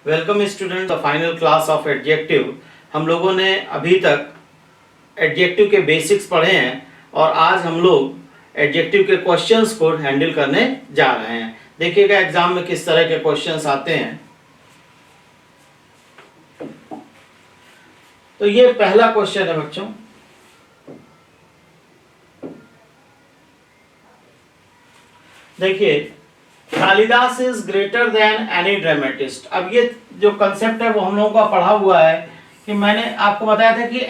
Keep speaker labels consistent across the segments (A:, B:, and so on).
A: Welcome student the final class of adjective. हम लोगों ने अभी तक एडजेक्टिव के बेसिक्स पढ़े हैं और आज हम लोग एडजेक्टिव के क्वेश्चंस को हैंडल करने जा रहे हैं। देखिएगा एग्जाम में किस तरह के क्वेश्चंस आते हैं। तो ये पहला क्वेश्चन है बच्चों, देखिए Kalidas is greater than any dramatist. अब ये जो कंसेप्ट है वो हम लोगों का पढ़ा हुआ है कि मैंने आपको बताया था कि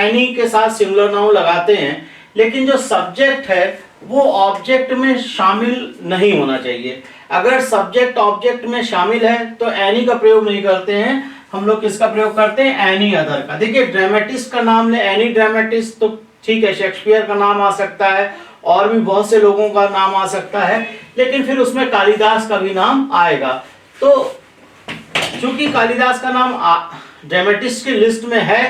A: एनी के साथ सिंगुलर नाउन लगाते हैं, लेकिन जो सब्जेक्ट है वो ऑब्जेक्ट में शामिल नहीं होना चाहिए। अगर सब्जेक्ट ऑब्जेक्ट में शामिल है तो एनी का प्रयोग नहीं करते हैं, हम लोग किसका प्रयोग करते हैं, एनी अदर का। देखिए ड्रामेटिस्ट का नाम ले, एनी ड्रामेटिस्ट तो ठीक है, शेक्सपियर का नाम आ सकता है और भी बहुत से लोगों का नाम आ सकता है, लेकिन फिर उसमें कालिदास का भी नाम आएगा। तो चूंकि कालिदास का नाम ड्रामेटिस्ट की लिस्ट में है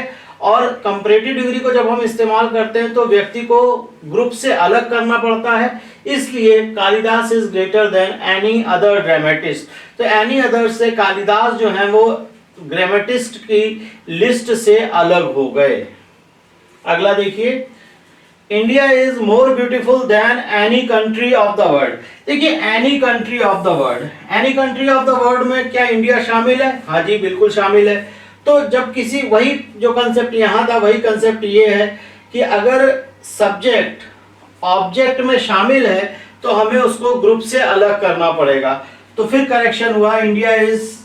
A: और कंपैरेटिव डिग्री को जब हम इस्तेमाल करते हैं तो व्यक्ति को ग्रुप से अलग करना पड़ता है, इसलिए Kalidas is greater than any other dramatist. तो एनी अदर से कालिदास जो है वो ड्रामेटिस्ट की लिस्ट से अलग हो गए। अगला देखिए, India is more beautiful than any country of the world. देखिए any country of the world, any country of the world में क्या इंडिया शामिल है? हाँ जी बिल्कुल शामिल है। तो जब किसी, वही जो कंसेप्ट यहाँ था वही कंसेप्ट ये है कि अगर सब्जेक्ट ऑब्जेक्ट में शामिल है तो हमें उसको ग्रुप से अलग करना पड़ेगा। तो फिर करेक्शन हुआ, India is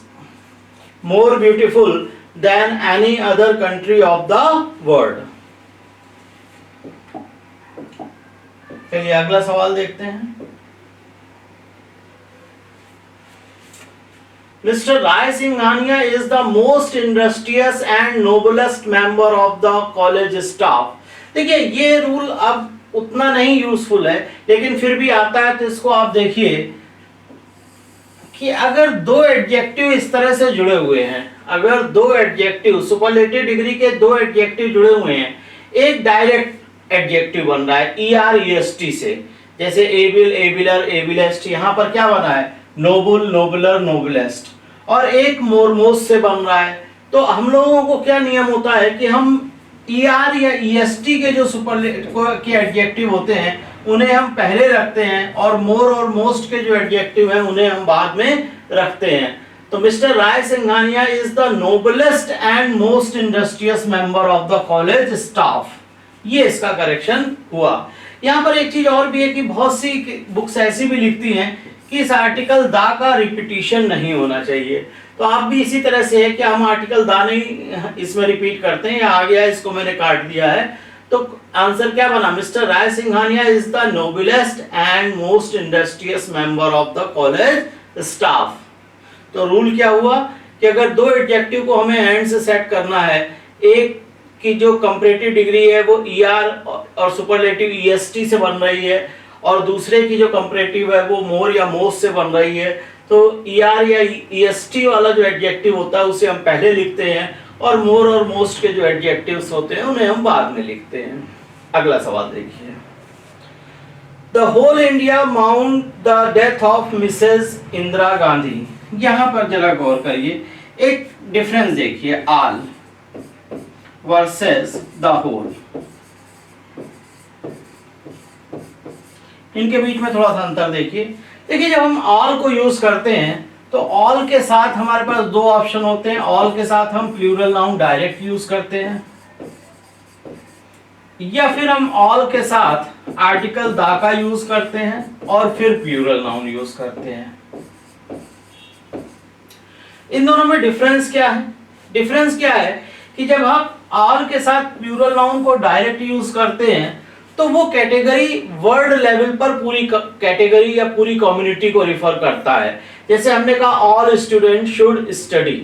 A: more beautiful than any other country of the world. चलिए अगला सवाल देखते हैं। Mister Rai Singhania is the most industrious and noblest member of the college staff. देखिए ये रूल अब उतना नहीं यूजफुल है, लेकिन फिर भी आता है, तो इसको आप देखिए कि अगर दो एडजेक्टिव इस तरह से जुड़े हुए हैं, अगर दो एडजेक्टिव सुपरलेटिव डिग्री के दो एडजेक्टिव जुड़े हुए हैं, एक डायरेक्ट एडजेक्टिव बन रहा है ER से, जैसे एबिल, एबिलर, एबिलेस्ट, यहाँ पर क्या बना है, नोबल, नोबलर, नोबलेस्ट, और एक मोरमोस से बन रहा है। तो हम लोगों को क्या नियम होता है कि हम ER या EST के जो सुपरलेटिव के एडजेक्टिव होते हैं उन्हें हम पहले रखते हैं और मोर और मोस्ट के जो एडजेक्टिव हैं उन्हें हम बाद में रखते हैं। तो mister Rai Singhania is the noblest and most industrious member of the college staff. ये इसका करेक्शन हुआ। यहाँ पर एक चीज और भी है कि बहुत सी बुक्स ऐसी भी लिखती हैं कि इस आर्टिकल दा का रिपीटिशन नहीं होना चाहिए। तो आप भी इसी तरह से है कि हम आर्टिकल दा नहीं इसमें रिपीट करते हैं, या आ गया इसको मैंने काट दिया है। तो आंसर क्या बना, mister Rai Singhania is the noblest and most industrious member of the college staff. तो रूल क्या हुआ कि अगर दो एडजेक्टिव को हमें हैंड से सेट करना है, एक की जो कंपैरेटिव डिग्री है वो ER और सुपरलेटिव EST से बन रही है और दूसरे की जो कंपैरेटिव है वो मोर या मोस्ट से बन रही है, तो ER या EST वाला जो एडजेक्टिव होता है उसे हम पहले लिखते हैं और मोर और मोस्ट के जो एडजेक्टिव्स होते हैं उन्हें हम बाद में लिखते हैं। अगला सवाल देखिए, the whole India mourned the death of Mrs Indira Gandhi. यहाँ पर जरा गौर करिए, एक डिफरेंस देखिए, आल वर्सेस द होल, इनके बीच में थोड़ा सा अंतर देखिए। देखिए जब हम ऑल को यूज करते हैं तो ऑल के साथ हमारे पास दो ऑप्शन होते हैं। ऑल के साथ हम प्लूरल नाउन डायरेक्ट यूज करते हैं, या फिर हम ऑल के साथ आर्टिकल दा का यूज करते हैं और फिर प्लूरल नाउन यूज करते हैं। इन दोनों में डिफरेंस क्या है? डिफरेंस क्या है कि जब आप ऑल के साथ प्लूरल नाउन को डायरेक्ट यूज करते हैं तो वो कैटेगरी वर्ड लेवल पर पूरी कैटेगरी या पूरी कम्युनिटी को रिफर करता है। जैसे हमने कहा ऑल स्टूडेंट शुड स्टडी,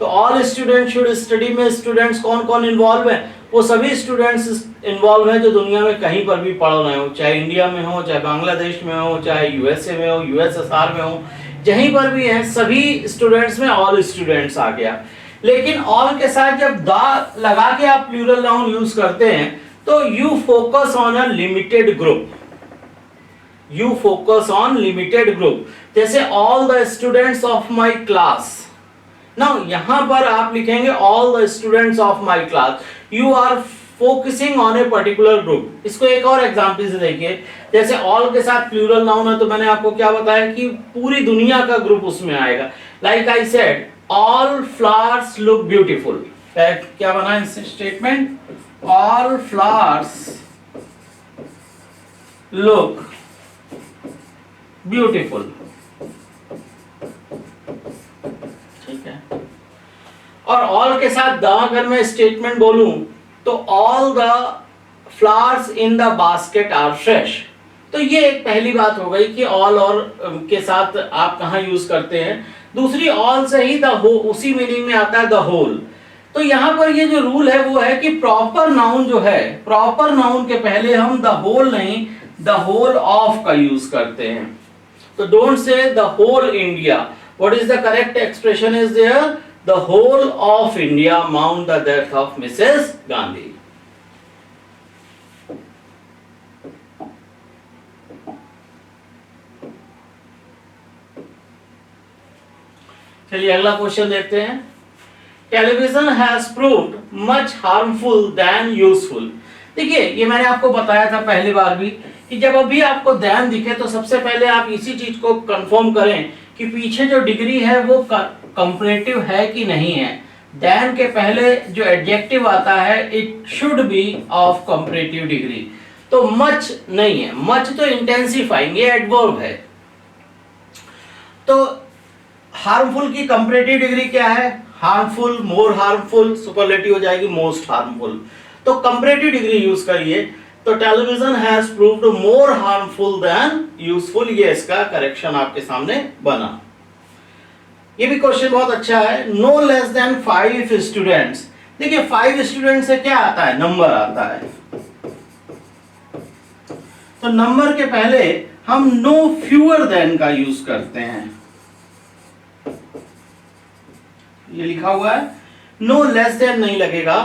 A: तो ऑल स्टूडेंट शुड स्टडी में स्टूडेंट्स कौन कौन इन्वॉल्व हैं? वो सभी स्टूडेंट्स इन्वॉल्व हैं जो दुनिया में कहीं पर भी पढ़ रहे हो, चाहे इंडिया में हो, चाहे बांग्लादेश में हो, चाहे USA में हो, USSR में हो, जहीं पर भी हैं सभी स्टूडेंट्स में ऑल स्टूडेंट्स आ गया। लेकिन ऑल के साथ जब दा लगा के आप प्लूरल नाउन यूज करते हैं तो you focus on a limited group, you focus on limited group. जैसे all the students of my class, now यहां पर आप लिखेंगे all the students of my class, you are focusing on a particular group. इसको एक और example से देखिए, जैसे ऑल के साथ प्लूरल नाउन है तो मैंने आपको क्या बताया कि पूरी दुनिया का ग्रुप उसमें आएगा। Like I said all flowers look beautiful, क्या बना है statement, all flowers look beautiful, ठीक है। और ऑल के साथ द अगर मैं स्टेटमेंट बोलूं तो all the flowers in the basket are fresh. तो ये एक पहली बात हो गई कि ऑल और के साथ आप कहां यूज करते हैं। दूसरी ऑल से ही द हो उसी मीनिंग में आता है द होल। तो यहां पर ये जो रूल है वो है कि प्रॉपर नाउन जो है, प्रॉपर नाउन के पहले हम द होल नहीं द होल ऑफ का यूज करते हैं। तो don't say the whole India, what is the correct expression is there, the whole of India mourned the death of Mrs Gandhi. चलिए अगला क्वेश्चन देखते हैं। Television has proved much harmful than useful. देखिए ये मैंने आपको बताया था पहली बार भी कि जब अभी आपको देन दिखे तो सबसे पहले आप इसी चीज को कंफर्म करें कि पीछे जो डिग्री है वो कंपैरेटिव है कि नहीं है। देन के पहले जो एडजेक्टिव आता है it should be of comparative degree. तो मच नहीं है, मच तो इंटेंसिफाइंग, ये एडवर्ब है। तो हार्मफुल की कंपैरेटिव डिग्री क्या है, हार्मफुल, मोर हार्मफुल, सुपरलेटिव हो जाएगी मोस्ट हार्मफुल। तो कंपैरेटिव डिग्री यूज करिए। तो television has proved more harmful than useful, ये इसका करेक्शन आपके सामने बना। ये भी क्वेश्चन बहुत अच्छा है। No less than 5 students. देखिए 5 स्टूडेंट से क्या आता है, नंबर आता है। तो नंबर के पहले हम नो फ्यूअर देन का यूज करते हैं। ये लिखा हुआ है, नो लेस देन नहीं लगेगा,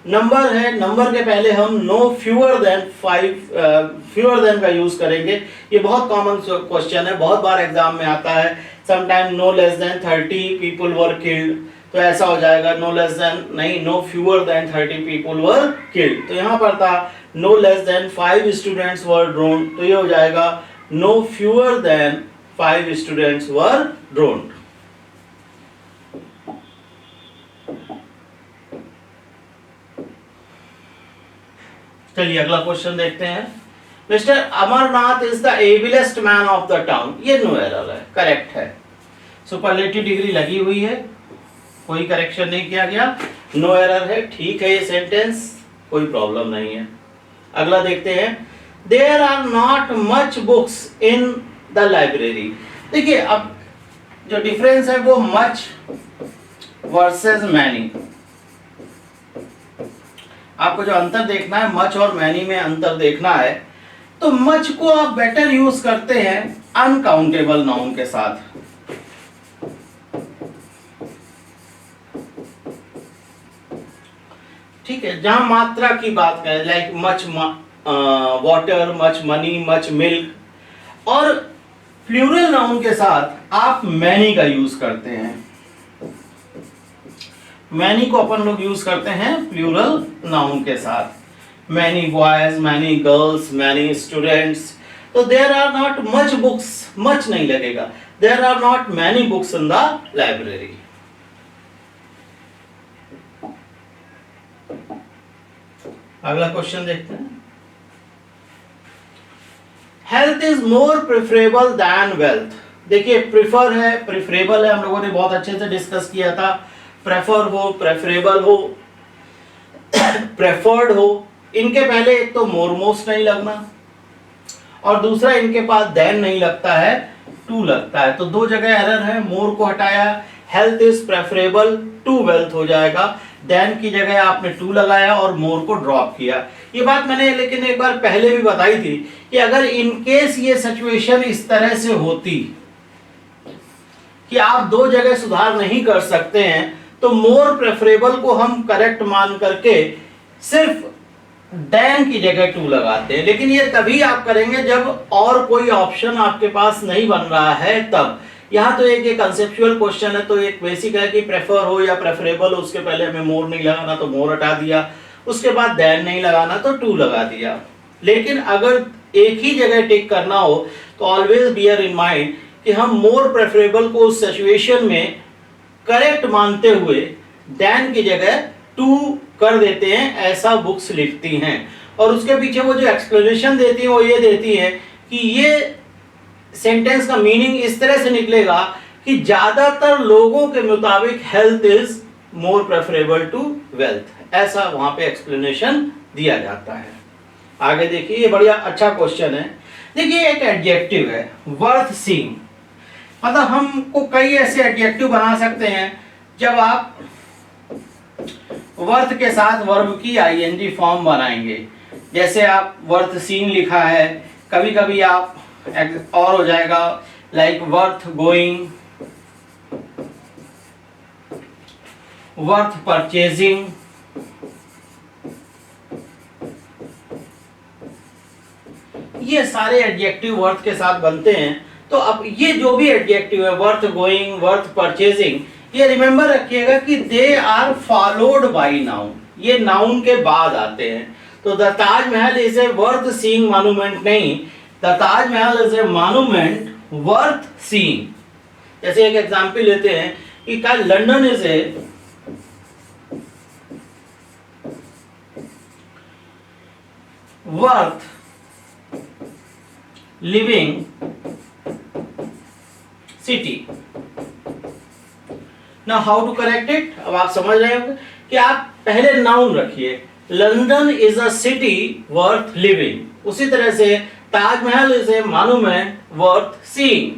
A: नंबर है, नंबर के पहले हम no fewer than 5 fewer than का यूज करेंगे। ये बहुत कॉमन क्वेश्चन है, बहुत बार एग्जाम में आता है। Sometime no less than 30 people were killed, तो ऐसा हो जाएगा नो लेस देन नहीं, no fewer than 30 people were killed. तो यहाँ पर था no less than 5 students were drowned, तो ये हो जाएगा no fewer than 5 students were drowned. चलिए अगला क्वेश्चन देखते हैं। Mister Amarnath is the ablest man of the town. ये नो एरर है, करेक्ट है। सुपरलेटिव डिग्री लगी हुई है, कोई करेक्शन नहीं किया गया, नो एरर है, ठीक है ये सेंटेंस, कोई प्रॉब्लम नहीं है। अगला देखते हैं। There are not much books in the library. देखिए अब जो डिफरेंस है वो मच वर्सेस मैनी। आपको जो अंतर देखना है, मच और मैनी में अंतर देखना है, तो मच को आप बेटर यूज करते हैं अनकाउंटेबल नाउन के साथ। ठीक है, जहां मात्रा की बात करें, like much water, much money, much milk. और प्लूरल नाउन के साथ आप मैनी का यूज करते हैं। मैनी को अपन लोग यूज करते हैं प्लूरल नाउन के साथ। Many boys, many girls, many students. तो there are not much books, much नहीं लगेगा, there are not many books in the library. अगला क्वेश्चन देखते हैं। Health is more preferable than wealth. देखिए प्रिफर है, प्रेफरेबल है, हम लोगों ने बहुत अच्छे से डिस्कस किया था। प्रेफर हो, प्रेफरेबल हो, प्रेफर्ड हो, इनके पहले एक तो मोर मोस्ट नहीं लगना और दूसरा इनके पास देन नहीं लगता है, टू लगता है। तो दो जगह एरर है, मोर को हटाया, health is preferable to wealth हो जाएगा। देन की जगह आपने टू लगाया और मोर को ड्रॉप किया। ये बात मैंने लेकिन एक बार पहले भी बताई थी कि अगर इनकेस ये सिचुएशन इस तरह से होती कि आप दो जगह सुधार नहीं कर सकते हैं तो मोर प्रेफरेबल को हम करेक्ट मान करके सिर्फ देन की जगह टू लगाते हैं। लेकिन ये तभी आप करेंगे जब और कोई ऑप्शन आपके पास नहीं बन रहा है तब, यहाँ तो एक कंसेप्चुअल क्वेश्चन है, तो एक बेसिक है कि प्रेफर हो या प्रेफरेबल हो, उसके पहले हमें मोर नहीं लगाना तो मोर हटा दिया, उसके बाद देन नहीं लगाना तो टू लगा दिया। लेकिन अगर एक ही जगह टिक करना हो तो ऑलवेज बियर इन माइंड कि हम मोर प्रेफरेबल को उस सिचुएशन में करेक्ट मानते हुए देन की जगह टू कर देते हैं, ऐसा बुक्स लिखती हैं। और उसके पीछे वो जो एक्सप्लेनेशन देती है वो ये देती है कि ये सेंटेंस का मीनिंग इस तरह से निकलेगा कि ज्यादातर लोगों के मुताबिक health is more preferable to wealth, ऐसा वहां पे एक्सप्लेनेशन दिया जाता है। आगे देखिए, ये बढ़िया अच्छा क्वेश्चन है। देखिए एक एडजेक्टिव है वर्थ सीइंग, मतलब हमको कई ऐसे एडजेक्टिव बना सकते हैं जब आप वर्थ के साथ वर्ब की आईएनजी फॉर्म बनाएंगे। जैसे आप वर्थ सीइंग लिखा है, कभी कभी आप और हो जाएगा like worth going, worth purchasing, ये सारे एडजेक्टिव वर्थ के साथ बनते हैं। तो अब ये जो भी एडजेक्टिव है वर्थ गोइंग, वर्थ परचेजिंग, ये रिमेंबर रखिएगा कि they are followed by noun, ये नाउन के बाद आते हैं। तो the Taj Mahal is a worth seeing monument नहीं, the Taj Mahal is a monument worth seeing. जैसे एक एग्जांपल लेते हैं कि कल London is a worth living city. Now how to correct it, अब आप समझ रहे होंगे कि आप पहले नाउन रखिए, London is a city worth living, उसी तरह से Taj Mahal is a monument worth seeing.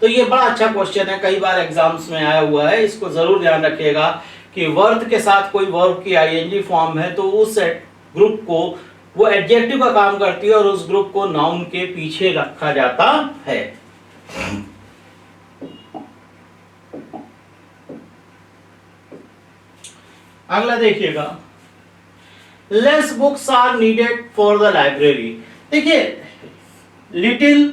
A: तो ये बड़ा अच्छा क्वेश्चन है, कई बार एग्जाम्स में आया हुआ है, इसको जरूर ध्यान रखिएगा कि वर्थ के साथ कोई वर्ब की आईएनजी फॉर्म है तो उस ग्रुप को वो एडजेक्टिव का काम करती है और उस ग्रुप को नाउन के पीछे रखा जाता है। अगला देखिएगा, less books are needed for the library. देखिए लिटिल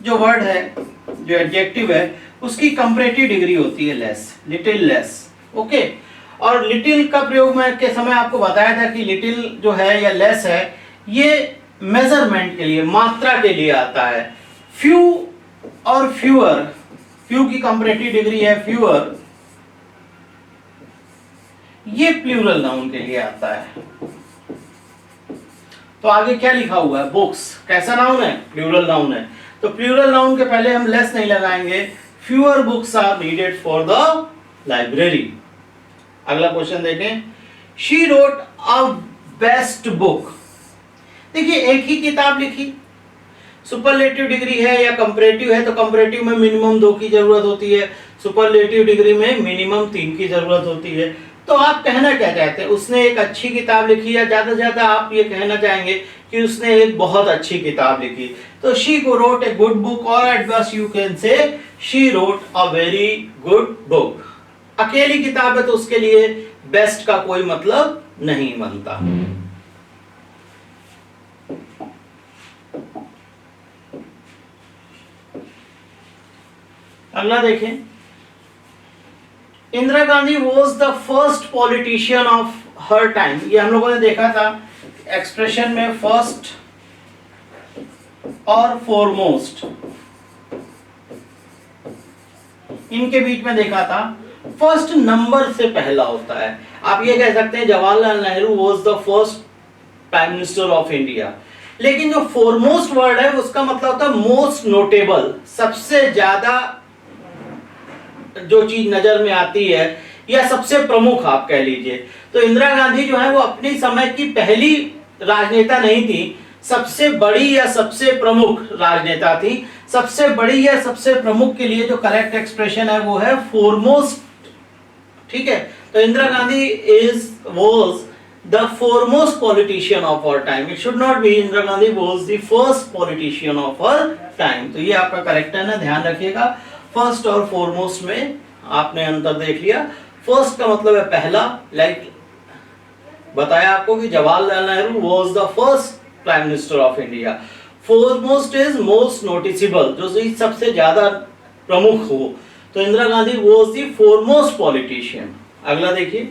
A: जो वर्ड है, जो एडजेक्टिव है, उसकी कंपैरेटिव डिग्री होती है लेस, लिटिल लेस, ओके। और लिटिल का प्रयोग मैं के समय आपको बताया था कि लिटिल जो है या लेस है, ये मेजरमेंट के लिए, मात्रा के लिए आता है। फ्यू और फ्यूअर, फ्यू की कंपैरेटिव डिग्री है फ्यूअर, ये प्लूरल नाउन के लिए आता है। तो आगे क्या लिखा हुआ है, बुक्स कैसा नाउन है, प्लूरल नाउन है, तो प्लूरल नाउन के पहले हम लेस नहीं लगाएंगे, fewer books are needed for the library. अगला क्वेश्चन देखें, she wrote a best book. देखिए एक ही किताब लिखी, सुपरलेटिव डिग्री है या कंपैरेटिव है, तो कंपैरेटिव में मिनिमम 2 की जरूरत होती है, सुपरलेटिव डिग्री में मिनिमम 3 की जरूरत होती है। तो आप कहना क्या चाहते हैं, उसने एक अच्छी किताब लिखी, या ज्यादा से ज्यादा आप ये कहना चाहेंगे कि उसने एक बहुत अच्छी किताब लिखी। तो she wrote a good book, और at best you can say she wrote a very good book. अकेली किताब है तो उसके लिए बेस्ट का कोई मतलब नहीं बनता। अगला देखें, Indira Gandhi was the first politician of her time. ये हम लोगों ने देखा था एक्सप्रेशन में, फर्स्ट और फोरमोस्ट, इनके बीच में देखा था फर्स्ट नंबर से पहला होता है। आप ये कह सकते हैं Jawaharlal Nehru was the first prime minister of India, लेकिन जो फोरमोस्ट वर्ड है उसका मतलब होता है मोस्ट नोटेबल, सबसे ज्यादा जो चीज नजर में आती है या सबसे प्रमुख आप कह लीजिए। तो इंदिरा गांधी जो है वो अपनी समय की पहली राजनेता नहीं थी, सबसे बड़ी या सबसे प्रमुख राजनेता थी। सबसे बड़ी या सबसे प्रमुख के लिए जो करेक्ट एक्सप्रेशन है वो है फोरमोस्ट, ठीक है। तो Indira Gandhi was the foremost politician of our time. It should not be Indira Gandhi was the first politician of our time. तो ये आपका करेक्ट है ना, ध्यान रखिएगा। फर्स्ट और फोरमोस्ट में आपने अंतर देख लिया। फर्स्ट का मतलब है पहला, लाइक बताया आपको कि Jawaharlal Nehru was the first prime minister of India. Foremost is most noticeable, जो सबसे ज्यादा प्रमुख हो, तो Indira Gandhi was the foremost politician. अगला देखिए,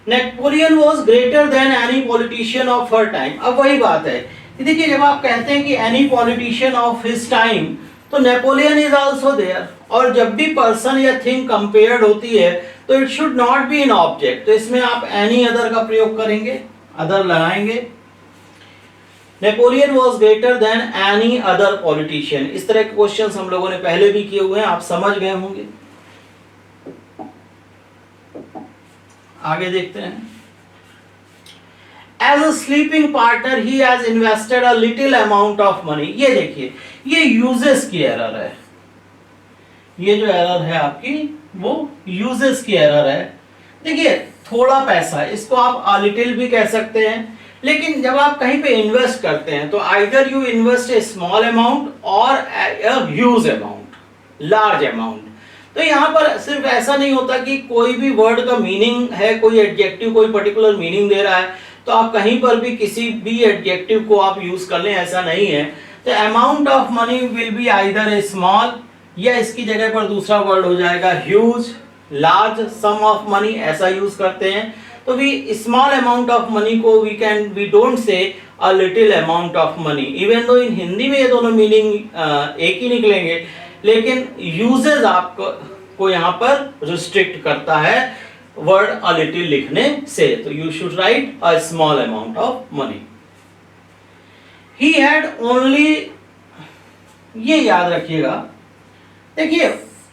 A: Napoleon was greater than any politician of her time. अब वही बात है, देखिए जब आप कहते हैं कि any politician of his time, तो नेपोलियन इज आल्सो देयर, और जब भी पर्सन या थिंग कंपेयर्ड होती है तो it should not be in object, तो इसमें आप एनी अदर का प्रयोग करेंगे, अदर लगाएंगे। Napoleon was greater than any other politician. इस तरह के क्वेश्चंस हम लोगों ने पहले भी किए हुए हैं, आप समझ गए होंगे। आगे देखते हैं, as a sleeping partner he has invested a little amount of money. ये देखिए, ये यूजेस की एरर है, ये जो एरर है आपकी वो यूजेस की एरर है। देखिए थोड़ा पैसा, इसको आप अ लिटिल भी कह सकते हैं, लेकिन जब आप कहीं पे इन्वेस्ट करते हैं तो either you invest a small amount or a huge amount, large amount. तो यहाँ पर सिर्फ ऐसा नहीं होता कि कोई भी वर्ड का मीनिंग है, कोई एडजेक्टिव कोई पर्टिकुलर मीनिंग दे रहा है तो आप कहीं पर भी किसी भी एडजेक्टिव को आप यूज कर लें, ऐसा नहीं है। तो amount of money will be either a small, या इसकी जगह पर दूसरा वर्ड हो जाएगा huge, large, sum of money, ऐसा यूज करते हैं। तो we small amount of money को we don't say a little amount of money, even though in Hindi में ये दोनों मीनिंग एक ही निकलेंगे, लेकिन यूजेस आपको यहाँ पर रिस्ट्रिक्ट करता है वर्ड अ लिटिल लिखने से। तो you should write a small amount of money. He had only, ये याद रखिएगा, देखिए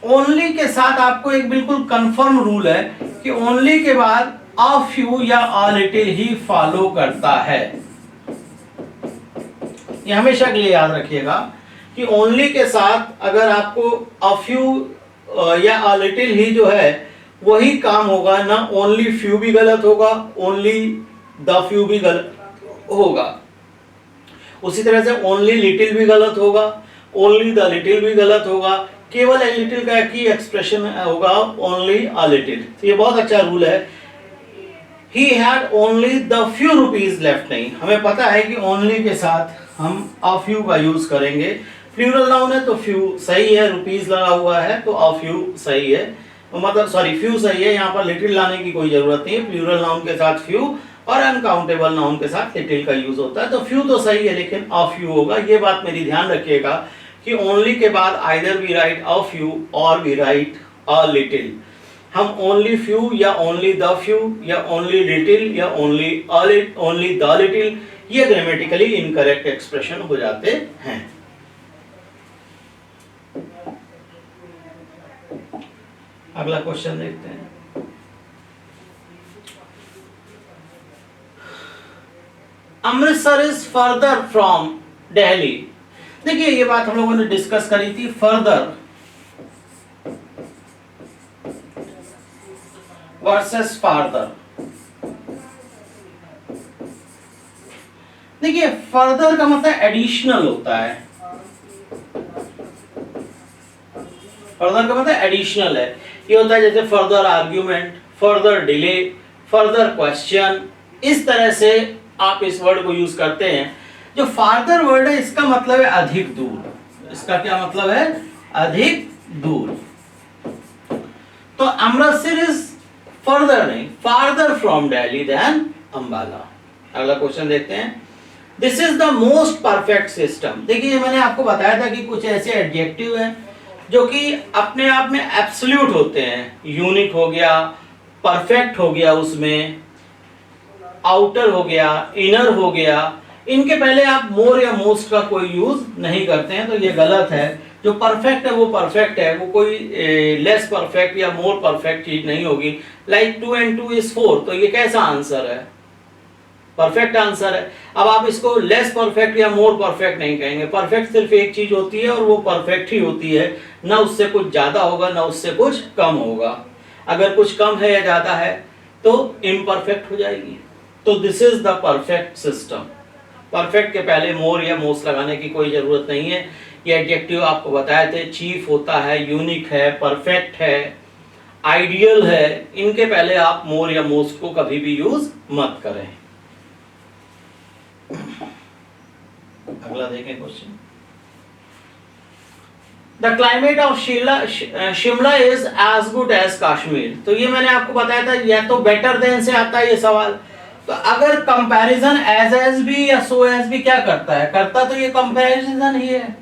A: ओनली के साथ आपको एक बिल्कुल कंफर्म रूल है कि ओनली के बाद अ फ्यू या अ लिटिल ही फॉलो करता है। ये हमेशा के लिए याद रखिएगा कि ओनली के साथ अगर आपको अ फ्यू या अ लिटिल ही जो है वही काम होगा, ना ओनली फ्यू भी गलत होगा, ओनली द फ्यू भी गलत होगा, उसी तरह से ओनली लिटिल भी गलत होगा, ओनली द लिटिल भी गलत होगा, केवल ए लिटिल का एक ही एक्सप्रेशन होगा, ओनली अ लिटिल। तो ये बहुत अच्छा रूल है। He had only the few rupees left, नहीं, हमें पता है कि only के साथ हम a few का यूज करेंगे। प्लूरल नाउन है तो few सही है, रुपीस लगा हुआ है तो a few सही है, मतलब सॉरी few सही है, यहाँ पर लिटिल लाने की कोई जरूरत नहीं है। प्लूरल नाउन के साथ few और अनकाउंटेबल नाउन के साथ लिटिल का यूज होता है, तो few तो सही है लेकिन a few होगा। ये बात मेरी ध्यान रखिएगा कि ओनली के बाद either we write a few or we write a little. हम ओनली फ्यू या ओनली द फ्यू या ओनली लिटिल या ओनली द लिटिल, ये ग्रामेटिकली इनकरेक्ट एक्सप्रेशन हो जाते हैं। अगला क्वेश्चन देखते हैं, Amritsar is further from Delhi. देखिए ये बात हम लोगों ने डिस्कस करी थी, फर्दर वर्सेस फार्दर। देखिए फर्दर का मतलब एडिशनल होता है, फर्दर का मतलब एडिशनल है। ये होता है जैसे further argument, further delay, further question, इस तरह से आप इस वर्ड को यूज करते हैं। जो फार्दर वर्ड है इसका मतलब है अधिक दूर, इसका क्या मतलब है, अधिक दूर। तो अमृतसर इज फर्दर नहीं, farther from Delhi than Ambala. अगला क्वेश्चन देखते हैं, this is the most perfect system. देखिए मैंने आपको बताया था कि कुछ ऐसे एडजेक्टिव हैं जो कि अपने आप में एब्सोल्यूट होते हैं, यूनिक हो गया, परफेक्ट हो गया, उसमें आउटर हो गया, इनर हो गया, इनके पहले आप मोर या मोस्ट का कोई यूज नहीं करते हैं, तो ये गलत है। जो परफेक्ट है वो परफेक्ट है, वो कोई लेस परफेक्ट या मोर परफेक्ट चीज नहीं होगी। लाइक 2 and 2 is 4, तो ये कैसा आंसर है, परफेक्ट आंसर है। अब आप इसको लेस परफेक्ट या मोर परफेक्ट नहीं कहेंगे, परफेक्ट सिर्फ एक चीज होती है और वो परफेक्ट ही होती है, ना उससे कुछ ज्यादा होगा ना उससे कुछ कम होगा। अगर कुछ कम है या ज्यादा है तो इम्परफेक्ट हो जाएगी। तो this is the perfect system. Perfect के पहले मोर या मोस्ट लगाने की कोई जरूरत नहीं है। ये एडजेक्टिव आपको बताए थे, चीफ होता है, यूनिक है, परफेक्ट है, आइडियल है, इनके पहले आप मोर या मोस्ट को कभी भी यूज मत करें। अगला देखें question, the climate of Shimla is as good as Kashmir. तो ये मैंने आपको बताया था, या तो बेटर देन से आता है ये सवाल। तो अगर कंपैरिजन एज भी या सो एज भी क्या करता है, करता तो ये कंपैरिजन ही है।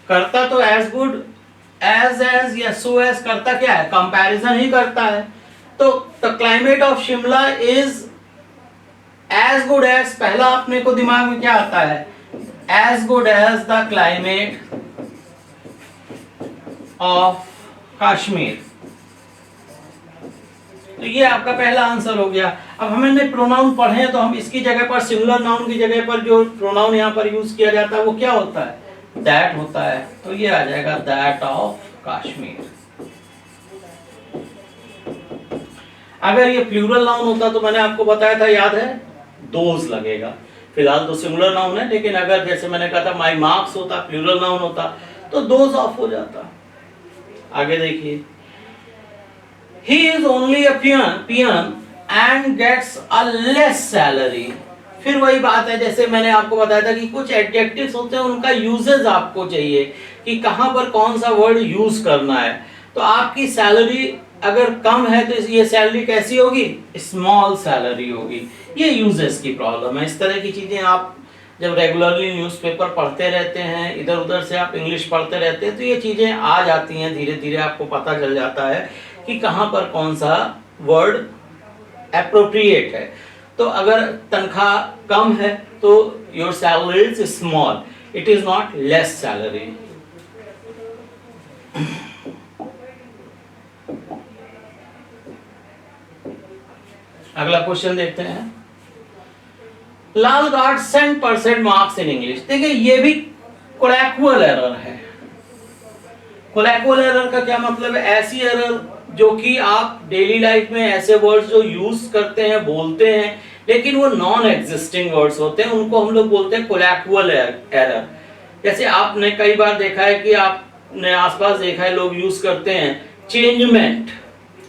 A: करता तो एज गुड एज या सो एज करता क्या है, कंपैरिजन ही करता है। तो the climate of Shimla is as good as, पहला अपने को दिमाग में क्या आता है, as good as the climate of Kashmir. तो ये आपका पहला आंसर हो गया। अब हमने प्रोनाउन पढ़े हैं, तो हम इसकी जगह पर, सिंगुलर नाउन की जगह पर जो प्रोनाउन यहाँ पर यूज किया जाता है वो क्या होता है, दैट होता है। तो ये आ जाएगा दैट ऑफ कश्मीर। अगर ये प्लूरल नाउन होता तो मैंने आपको बताया था, याद है, दोज लगेगा। फिलहाल तो सिंगुलर नाउन है, लेकिन अगर जैसे मैंने कहा था माई मार्क्स होता, प्लूरल नाउन होता, तो दोज ऑफ हो जाता। आगे देखिए, he is only a peon and gets a less salary। फिर वही बात है, जैसे मैंने आपको बताया था कि कुछ एडजेक्टिव्स होते हैं, उनका यूजेस आपको चाहिए कि कहां पर कौन सा वर्ड यूज करना है। तो आपकी सैलरी अगर कम है तो ये सैलरी कैसी होगी, स्मॉल सैलरी होगी। ये यूजेस की प्रॉब्लम है। इस तरह की चीजें आप जब रेगुलरली न्यूज़पेपर पढ़ते रहते हैं, इधर उधर से आप इंग्लिश पढ़ते रहते हैं, तो ये चीजें आ जाती हैं, धीरे धीरे आपको पता चल जाता है कि कहां पर कौन सा वर्ड एप्रोप्रिएट है। तो अगर तनख्वाह कम है तो your salary is small, it is not less salary. अगला क्वेश्चन देखते हैं। Lal got cent percent marks in English. देखिए ये भी कोलैक्वल एरर है। कोलैक्वल एरर का क्या मतलब है, ऐसी एरर जो कि आप डेली लाइफ में ऐसे वर्ड्स जो यूज करते हैं, बोलते हैं, लेकिन वो नॉन एग्जिस्टिंग वर्ड्स होते हैं, उनको हम लोग बोलते हैं कोलैक्वल एरर। जैसे आपने कई बार देखा है कि आपने आसपास देखा है लोग यूज करते हैं चेंजमेंट।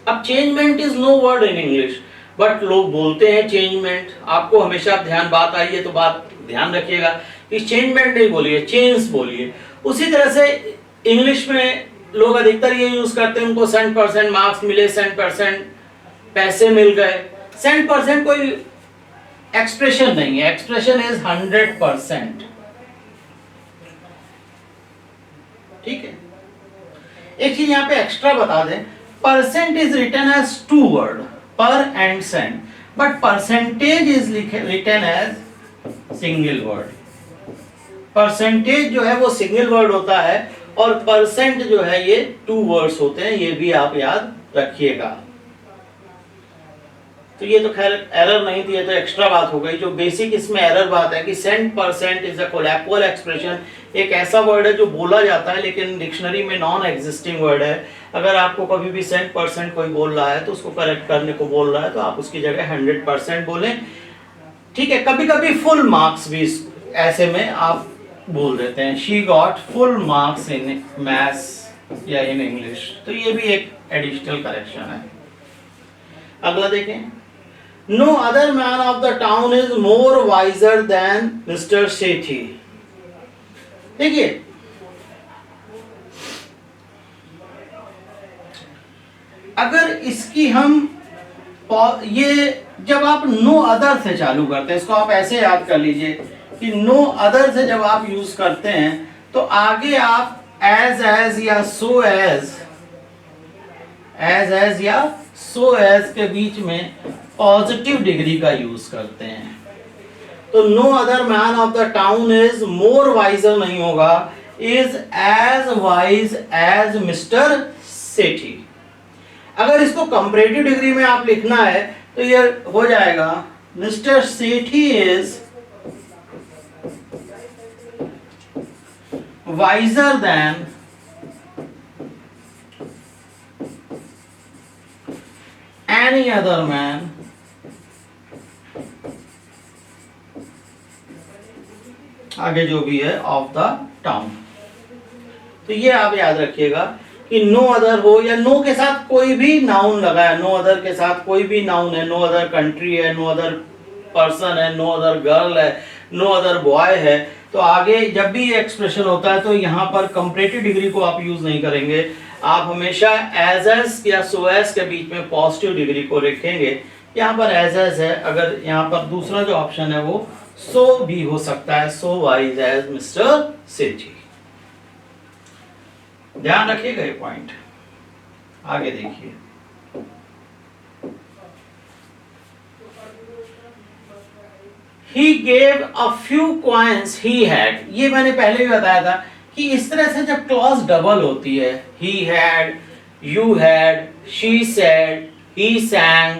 A: अब changement is no word in English, but लोग बोलते हैं चेंजमेंट। आपको हमेशा बात आई है तो बात ध्यान रखिएगा कि चेंजमेंट नहीं बोलिए, चेंज बोलिए। उसी तरह से इंग्लिश में लोग अधिकतर ये यूज करते हैं, उनको 100% मार्क्स मिले, 100% पैसे मिल गए। 100% कोई एक्सप्रेशन नहीं है, एक्सप्रेशन इज 100%। ठीक है। एक चीज यहाँ पे एक्स्ट्रा बता दें, percent is written as 2 word, per and cent, but percentage is written as single word. Percentage जो है वो सिंगल वर्ड होता है और परसेंट जो है ये 2 वर्ड्स होते हैं, ये भी आप याद रखिएगा। तो ये तो खैर एरर नहीं थी, ये तो एक्स्ट्रा बात हो गई। जो बेसिक इसमें एरर बात है कि cent percent is a colloquial expression, एक ऐसा वर्ड है जो बोला जाता है लेकिन डिक्शनरी में नॉन एग्जिस्टिंग वर्ड है। अगर आपको कभी भी 100% कोई बोल रहा है तो उसको करेक्ट करने को बोल रहा है तो आप उसकी जगह 100% बोलें। ठीक है। कभी कभी फुल मार्क्स भी ऐसे में आप बोल देते हैं, she got full marks in maths या इन इंग्लिश, तो ये भी एक एडिशनल करेक्शन है। अगला देखें, no other man of the town is more wiser than mister Sethi. देखिए अगर इसकी हम ये जब आप नो अदर से चालू करते हैं, इसको आप ऐसे याद कर लीजिए कि नो अदर से जब आप यूज करते हैं तो आगे आप एज या सो एज या सो एज के बीच में पॉजिटिव डिग्री का यूज करते हैं। तो no other man of the town is more wiser नहीं होगा, is as wise as mister Sethi. अगर इसको कंपैरेटिव डिग्री में आप लिखना है तो ये हो जाएगा mister Sethi is wiser then any other man आगे जो भी है ऑफ द टाउन। तो ये आप याद रखिएगा कि नो अदर हो, या नो के साथ कोई भी नाउन लगा है, नो अदर के साथ कोई भी नाउन है, नो अदर कंट्री है, नो अदर पर्सन है, नो अदर गर्ल है, नो अदर बॉय है, तो आगे जब भी ये एक्सप्रेशन होता है तो यहाँ पर कंपैरेटिव डिग्री को आप यूज नहीं करेंगे, आप हमेशा एज या सो एज के बीच में पॉजिटिव डिग्री को रखेंगे। यहाँ पर एज है, अगर यहाँ पर दूसरा जो ऑप्शन है वो सो भी हो सकता है, सो वाइज एज मिस्टर सेठी। ध्यान रखिएगा ये पॉइंट। आगे देखिए, He gave a few coins he had, ये मैंने पहले भी बताया था कि इस तरह से जब क्लॉज डबल होती है, he had, you had, she said, he sang,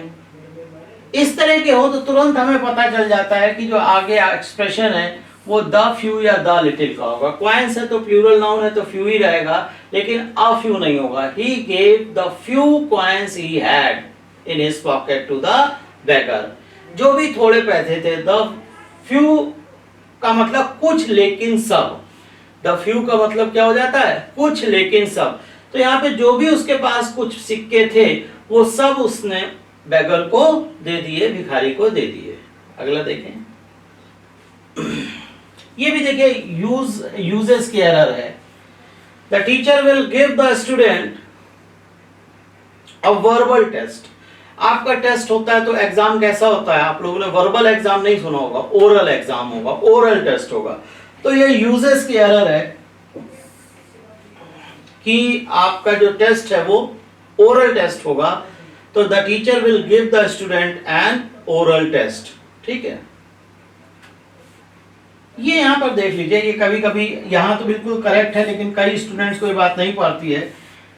A: इस तरह के हो तो तुरंत हमें पता चल जाता है कि जो आगे एक्सप्रेशन है वो द फ्यू या द लिटिल का होगा। क्वाइंस है तो प्लूरल नाउन है तो फ्यू ही रहेगा, लेकिन अ फ्यू नहीं होगा। He gave the few coins he had in his pocket to the beggar, जो भी थोड़े पैसे थे, द फ्यू का मतलब कुछ लेकिन सब, द फ्यू का मतलब क्या हो जाता है, कुछ लेकिन सब, तो यहाँ पे जो भी उसके पास कुछ सिक्के थे वो सब उसने बेगर को दे दिए, भिखारी को दे दिए। अगला देखें, ये भी देखिए यूजेस की एरर है। The teacher will give the student a verbal test, आपका टेस्ट होता है तो एग्जाम कैसा होता है, आप लोगों ने वर्बल एग्जाम नहीं सुना होगा, ओरल एग्जाम होगा, ओरल टेस्ट होगा। तो ये यूजेस की एरर है कि आपका जो टेस्ट है वो ओरल टेस्ट होगा, तो the teacher will give the student an oral test. ठीक है, ये यहां पर देख लीजिए, ये कभी कभी यहां तो बिल्कुल करेक्ट है लेकिन कई स्टूडेंट्स को ये बात नहीं पड़ती है।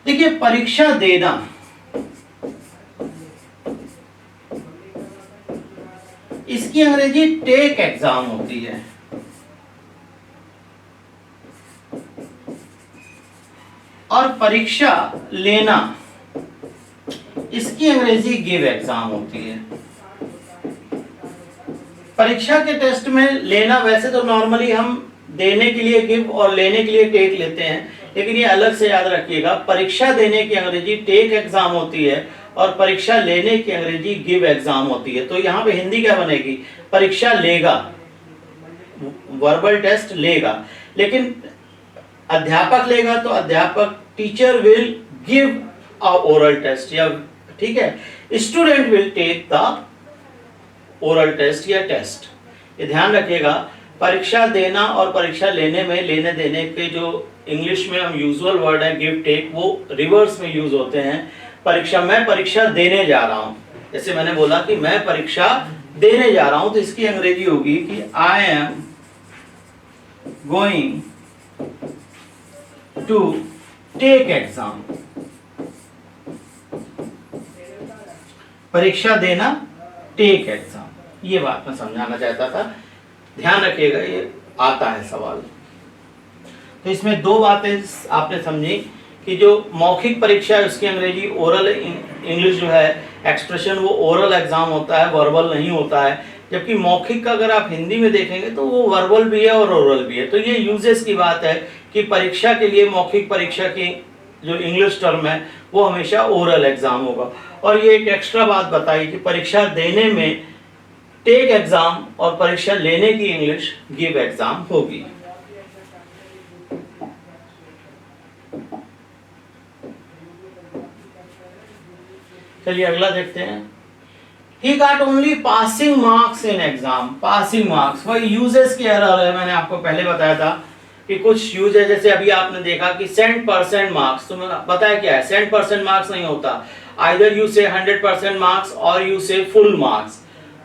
A: देखिए, परीक्षा देना, इसकी अंग्रेजी टेक एग्जाम होती है, और परीक्षा लेना, इसकी अंग्रेजी गिव एग्जाम होती है। परीक्षा के टेस्ट में लेना, वैसे तो नॉर्मली हम देने के लिए गिव और लेने के लिए टेक लेते हैं, लेकिन ये अलग से याद रखिएगा, परीक्षा देने की अंग्रेजी टेक एग्जाम होती है और परीक्षा लेने की अंग्रेजी गिव एग्जाम होती है। तो यहाँ पे हिंदी क्या बनेगी, परीक्षा लेगा, वर्बल टेस्ट लेगा, लेकिन अध्यापक लेगा तो अध्यापक, teacher will give a oral test, या ठीक है, student will take the oral test या टेस्ट। ये ध्यान रखिएगा, परीक्षा देना और परीक्षा लेने में, लेने देने के जो इंग्लिश में हम यूजुअल वर्ड है गिव टेक, वो रिवर्स में यूज होते हैं। परीक्षा, मैं परीक्षा देने जा रहा हूं, जैसे मैंने बोला कि मैं परीक्षा देने जा रहा हूं, तो इसकी अंग्रेजी होगी कि I am going to take exam. परीक्षा देना, टेक एग्जाम, ये बात मैं समझाना चाहता था। ध्यान रखिएगा, ये आता है सवाल। तो इसमें दो बातें आपने समझी कि जो मौखिक परीक्षा है उसकी अंग्रेजी ओरल इंग्लिश जो है एक्सप्रेशन, वो ओरल एग्जाम होता है, वर्बल नहीं होता है। जबकि मौखिक का अगर आप हिंदी में देखेंगे तो वो वर्बल भी है और ओरल भी है। तो ये यूजेस की बात है कि परीक्षा के लिए मौखिक परीक्षा की जो इंग्लिश टर्म है वो हमेशा ओरल एग्जाम होगा। और ये एक एक्स्ट्रा बात बताई कि परीक्षा देने में टेक एग्जाम और परीक्षा लेने की इंग्लिश गिव एग्जाम होगी। चलिए अगला देखते हैं। He got only passing marks in exam, passing marks, वही यूजेस की एरर है। मैंने आपको पहले बताया था कि कुछ यूज है, जैसे अभी आपने देखा कि सेंट परसेंट मार्क्स, तो मैंने बताया क्या है, सेंट परसेंट मार्क्स नहीं होता, आइदर यू से 100% मार्क्स और यू से फुल मार्क्स।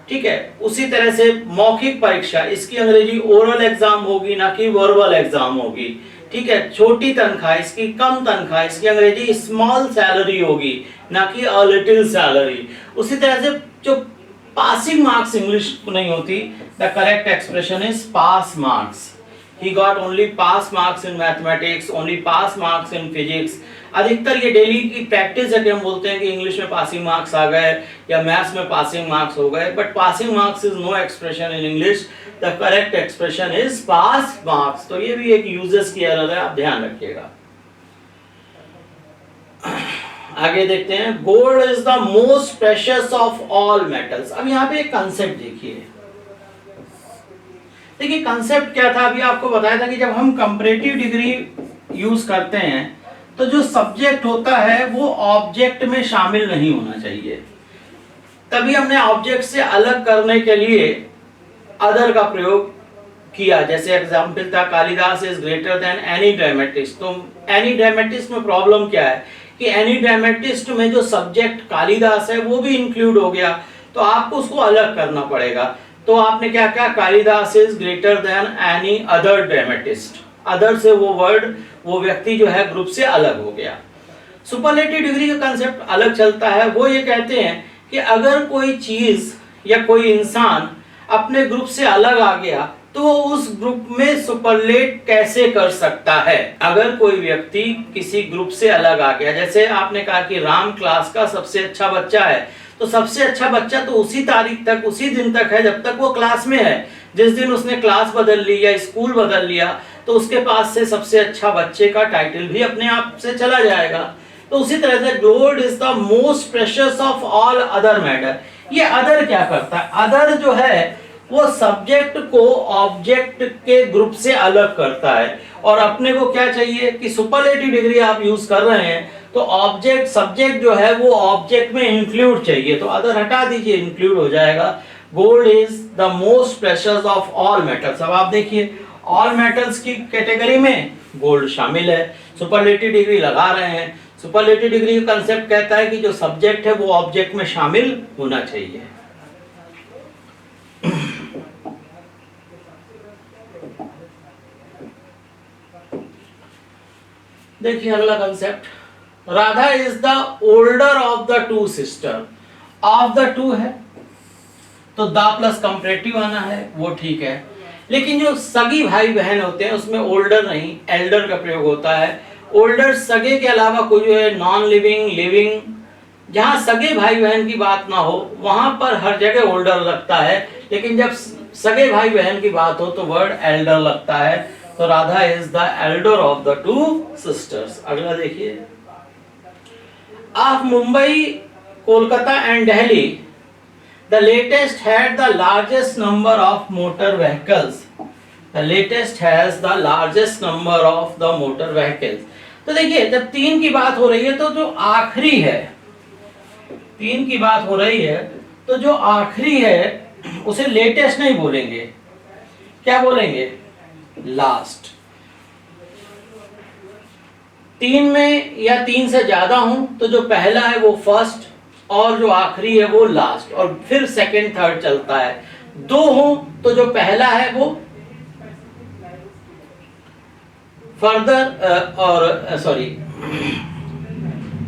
A: ठीक है, उसी तरह से मौखिक परीक्षा, इसकी अंग्रेजी ओरल एग्जाम होगी, ना कि वर्बल एग्जाम होगी। ठीक है, छोटी तनख्वाह, इसकी कम तनख्वाह, इसकी अंग्रेजी स्मॉल सैलरी होगी, ना कि अ लिटिल सैलरी। उसी तरह से जो पासिंग मार्क्स इंग्लिश नहीं होती, the correct expression is pass marks. He got only pass marks in mathematics, only pass marks in physics। अधिकतर ये डेली की प्रैक्टिस है कि हम बोलते हैं कि इंग्लिश में पासिंग मार्क्स आ गए या मैथ्स में पासिंग मार्क्स हो गए, but passing marks is no expression in English, the correct expression is pass marks. तो ये भी एक यूजेस की एरर है, आप ध्यान रखिएगा। आगे देखते हैं, gold is the most precious of all metals. अब यहाँ पे एक कंसेप्ट देखिए, देखिए कंसेप्ट क्या था, अभी आपको बताया था कि जब हम कंपैरेटिव डिग्री यूज करते हैं तो जो सब्जेक्ट होता है वो ऑब्जेक्ट में शामिल नहीं होना चाहिए। तभी हमने ऑब्जेक्ट से अलग करने के लिए अदर का प्रयोग किया। जैसे एग्जाम्पल था Kalidas is greater than any dramatist. तो एनी ड्रामेटिस्ट में प्रॉब्लम क्या है कि एनी ड्रामेटिस्ट में जो सब्जेक्ट कालिदास है वो भी इंक्लूड हो गया, तो आपको उसको अलग करना पड़ेगा। तो आपने क्या कहा, Kalidas is greater than any other dramatist. Other से वो वर्ड, वो व्यक्ति जो है ग्रुप से अलग हो गया। सुपरलेटिव डिग्री का कंसेप्ट अलग चलता है। वो ये कहते हैं कि अगर कोई चीज या कोई इंसान अपने ग्रुप से अलग आ गया तो वो उस ग्रुप में सुपरलेट कैसे कर सकता है। अगर कोई व्यक्ति किसी ग्रुप से अलग आ गया, जैसे आपने कहा कि राम क्लास का सबसे अच्छा बच्चा है, तो सबसे अच्छा बच्चा तो उसी तारीख तक, उसी दिन तक है जब तक वो क्लास में है। जिस दिन उसने क्लास बदल ली या स्कूल बदल लिया तो उसके पास से सबसे अच्छा बच्चे का टाइटल भी अपने आप से चला जाएगा। तो उसी तरह से gold is the most precious of all other matter. ये अदर क्या करता है, अदर जो है वो सब्जेक्ट को ऑब्जेक्ट के ग्रुप से अलग करता है। और अपने को क्या चाहिए कि सुपरलेटिव डिग्री आप यूज कर रहे हैं तो ऑब्जेक्ट, सब्जेक्ट जो है वो ऑब्जेक्ट में इंक्लूड चाहिए, तो अदर हटा दीजिए, इंक्लूड हो जाएगा। Gold is the most precious of all metals. अब आप देखिए ऑल मेटल्स की कैटेगरी में गोल्ड शामिल है, सुपरलेटिव डिग्री लगा रहे हैं। सुपरलेटिव डिग्री का कंसेप्ट कहता है कि जो सब्जेक्ट है वो ऑब्जेक्ट में शामिल होना चाहिए। देखिए अगला concept, Radha is the older of the two sister. Of the two है तो द प्लस कंपैरेटिव आना है, वो ठीक है। लेकिन जो सगी भाई बहन होते हैं उसमें ओल्डर नहीं, एल्डर का प्रयोग होता है। ओल्डर सगे के अलावा कोई जो है नॉन लिविंग, लिविंग, जहां सगे भाई बहन की बात ना हो वहां पर हर जगह ओल्डर लगता है, लेकिन जब सगे भाई बहन की बात हो तो वर्ड एल्डर लगता है। तो Radha is the Elder of the two sisters. अगला देखिए, of Mumbai, Kolkata and Delhi the latest had the largest number of motor vehicles. The latest has the largest number of the motor vehicles. तो देखिए जब तीन की बात हो रही है तो जो आखिरी है, तीन की बात हो रही है तो जो आखिरी है उसे लेटेस्ट नहीं बोलेंगे, क्या बोलेंगे, लास्ट। तीन में या तीन से ज्यादा हूं तो जो पहला है वो फर्स्ट और जो आखिरी है वो लास्ट, और फिर सेकंड थर्ड चलता है। दो हूं तो जो पहला है वो फर्दर और सॉरी,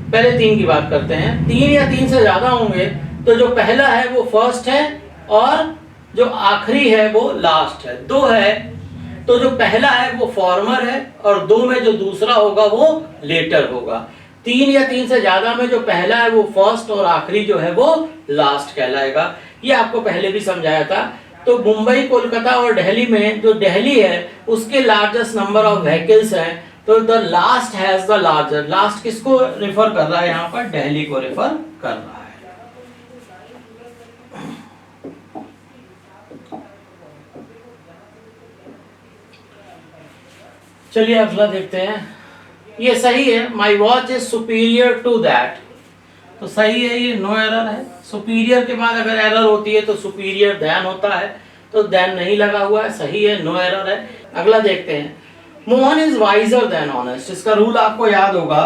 A: पहले तीन की बात करते हैं। तीन या तीन से ज्यादा होंगे तो जो पहला है वो फर्स्ट है और जो आखिरी है वो लास्ट है। दो है तो जो पहला है वो फॉर्मर है और दो में जो दूसरा होगा वो लेटर होगा। तीन या तीन से ज्यादा में जो पहला है वो फर्स्ट और आखिरी जो है वो लास्ट कहलाएगा। ये आपको पहले भी समझाया था। तो मुंबई, कोलकाता और दिल्ली में जो दिल्ली है उसके लार्जेस्ट नंबर ऑफ व्हीकल्स हैं, तो the last has the larger. Last किसको रेफर कर रहा है यहाँ पर, दिल्ली को रेफर कर रहा है। चलिए अगला देखते हैं। ये सही है, my watch is superior to that. तो सही है, ये नो एरर है। सुपीरियर के बाद अगर एरर होती है तो सुपीरियर देन होता है, तो देन नहीं लगा हुआ है, सही है, नो एरर है। अगला देखते हैं, Mohan is wiser than honest. इसका रूल आपको याद होगा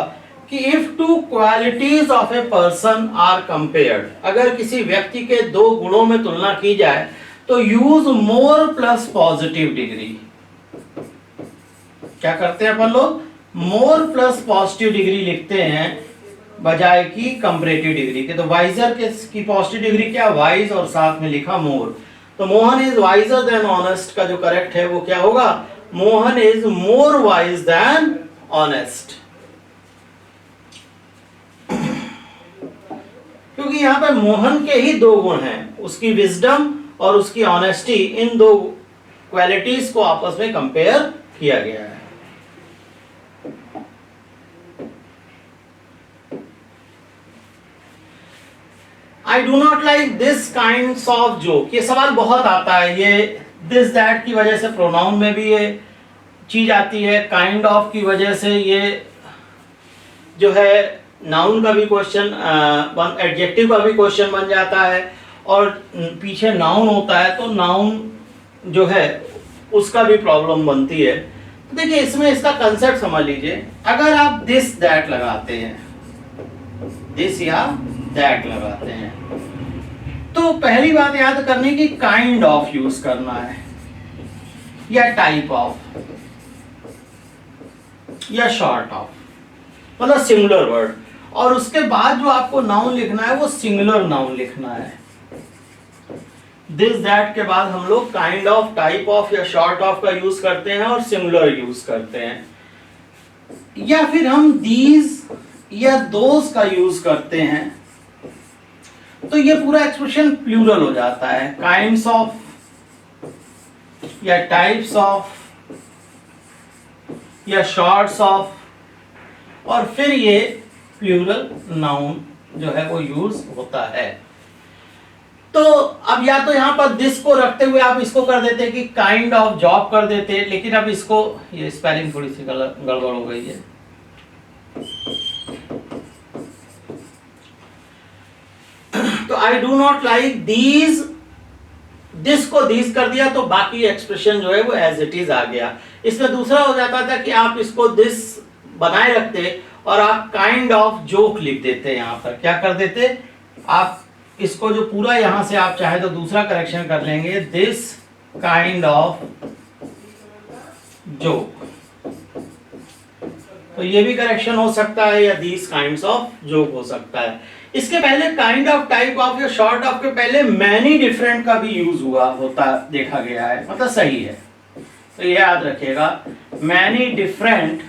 A: कि if two qualities of a person are compared, अगर किसी व्यक्ति के दो गुणों में तुलना की जाए तो use more plus positive degree. क्या करते हैं अपन लोग, मोर प्लस पॉजिटिव डिग्री लिखते हैं बजाय की कंपैरेटिव डिग्री के। तो वाइजर की पॉजिटिव डिग्री क्या, वाइज, और साथ में लिखा मोर। तो Mohan is wiser than honest का जो करेक्ट है वो क्या होगा, Mohan is more wise than honest. क्योंकि यहां पर मोहन के ही दो गुण हैं, उसकी विजडम और उसकी ऑनेस्टी, इन दो क्वालिटीज को आपस में कंपेयर किया गया है। I do not like this kinds of joke, ये सवाल बहुत आता है, ये दिस दैट की वजह से प्रोनाउन में भी ये चीज आती है, काइंड ऑफ की वजह से ये जो है नाउन का भी क्वेश्चन, एडजेक्टिव का भी क्वेश्चन बन जाता है, और पीछे नाउन होता है तो नाउन जो है उसका भी प्रॉब्लम बनती है। तो देखिए इसमें इसका कंसेप्ट समझ लीजिए, अगर आप दिस दैट लगाते हैं, दिस या दैट लगाते हैं, तो पहली बात याद करने की काइंड ऑफ यूज करना है, या टाइप ऑफ, या शॉर्ट ऑफ, मतलब सिंगुलर वर्ड, और उसके बाद जो आपको नाउन लिखना है वो सिंगुलर नाउन लिखना है। दिस दैट के बाद हम लोग काइंड ऑफ, टाइप ऑफ या शॉर्ट ऑफ का यूज करते हैं और सिंगुलर यूज करते हैं, या फिर हम दीज या दोस का यूज करते हैं, तो ये पूरा एक्सप्रेशन प्लूरल हो जाता है, काइंड्स ऑफ या टाइप्स ऑफ या शॉर्ट्स ऑफ, और फिर ये प्लूरल नाउन जो है वो यूज होता है। तो अब या तो यहां पर दिस को रखते हुए आप इसको कर देते कि काइंड ऑफ जॉब कर देते, लेकिन अब इसको, ये स्पेलिंग थोड़ी सी गड़बड़ हो गई है, तो I do not like these, this को दीज कर दिया तो बाकी एक्सप्रेशन जो है वो एज इट इज आ गया। इसमें दूसरा हो जाता था कि आप इसको दिस बनाए रखते और आप काइंड ऑफ जोक लिख देते, यहां पर क्या कर देते आप इसको, जो पूरा यहां से आप चाहे तो दूसरा करेक्शन कर लेंगे, दिस काइंड ऑफ जोक, तो ये भी करेक्शन हो सकता है, या दीज काइंड्स ऑफ जोक हो सकता है। इसके पहले काइंड ऑफ, टाइप ऑफ या शॉर्ट ऑफ के पहले मैनी डिफरेंट का भी यूज हुआ होता देखा गया है, मतलब सही है, तो ये याद रखिएगा, मैनी डिफरेंट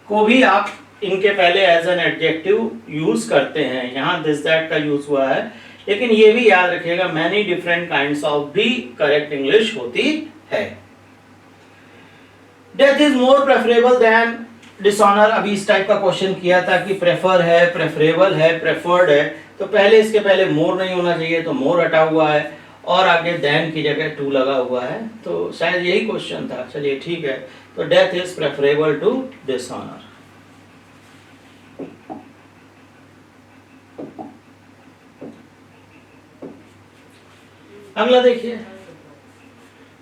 A: को भी आप इनके पहले एज एन एडजेक्टिव यूज करते हैं, यहां दिस दैट का यूज हुआ है, लेकिन ये भी याद रखिएगा मैनी डिफरेंट काइंड्स ऑफ भी करेक्ट इंग्लिश होती है। Death is more preferable than dishonour, अभी इस टाइप का क्वेश्चन किया था कि प्रेफर है, प्रेफरेबल है, प्रेफर्ड है, तो पहले इसके पहले मोर नहीं होना चाहिए, तो मोर हटा हुआ है, और आगे देन की जगह टू लगा हुआ है, तो शायद यही क्वेश्चन था, चलिए ठीक है, तो death is preferable to dishonour. अगला देखिए,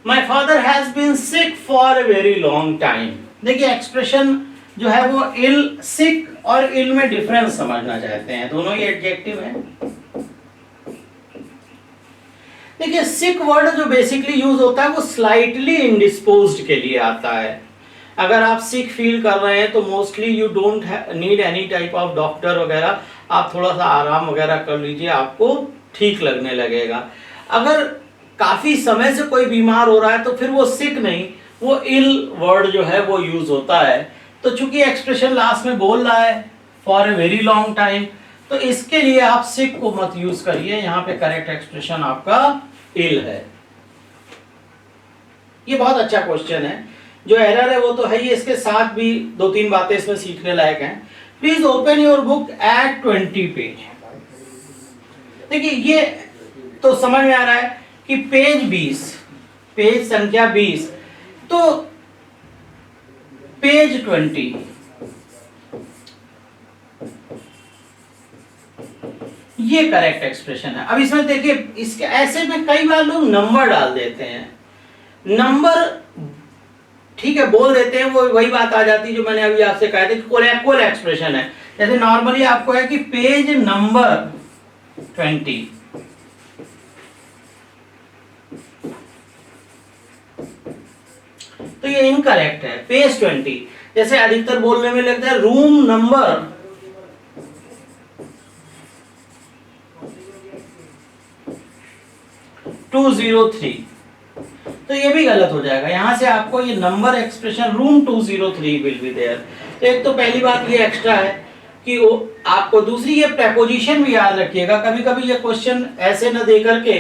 A: my father has been sick for a very long time. देखिए एक्सप्रेशन जो है वो इल, सिक और इल में डिफरेंस समझना चाहते हैं, दोनों ही एडजेक्टिव हैं। देखिए सिक वर्ड जो बेसिकली यूज होता है वो स्लाइटली इंडिस्पोज्ड के लिए आता है। अगर आप सिक फील कर रहे हैं तो mostly you don't need any type of doctor वगैरह, आप थोड़ा सा आराम वगैरह कर लीजिए, आपको ठीक लगने लगेगा। अगर काफी समय से कोई बीमार हो रहा है तो फिर वो सिक नहीं, वो इल वर्ड जो है वो यूज होता है। तो चूंकि एक्सप्रेशन लास्ट में बोल रहा है for a very long time, तो इसके लिए आप सिक को मत यूज करिए, यहाँ पे करेक्ट एक्सप्रेशन आपका इल है। ये बहुत अच्छा क्वेश्चन है, जो एरर है वो तो है ही, इसके साथ भी दो तीन बातें इसमें सीखने लायक हैं। Please open your book at 20 page. देखिए ये तो समझ में आ रहा है कि पेज 20, पेज संख्या 20, तो पेज 20, ये करेक्ट एक्सप्रेशन है। अब इसमें देखिए, इसके ऐसे में कई बार लोग नंबर डाल देते हैं, नंबर ठीक है बोल देते हैं, वो वही बात आ जाती है जो मैंने अभी आपसे कहा था कि कोलैक्वल एक्सप्रेशन है। जैसे नॉर्मली आपको है कि पेज नंबर 20, तो ये इनकरेक्ट है। पेज 20 जैसे अधिकतर बोलने में लगता है रूम नंबर 203, तो ये भी गलत हो जाएगा। यहां से आपको ये number expression room 203 will be there. तो एक तो पहली बात ये एक्स्ट्रा है कि वो आपको, दूसरी ये प्रेपोजिशन भी याद रखिएगा, कभी कभी ये क्वेश्चन ऐसे न दे करके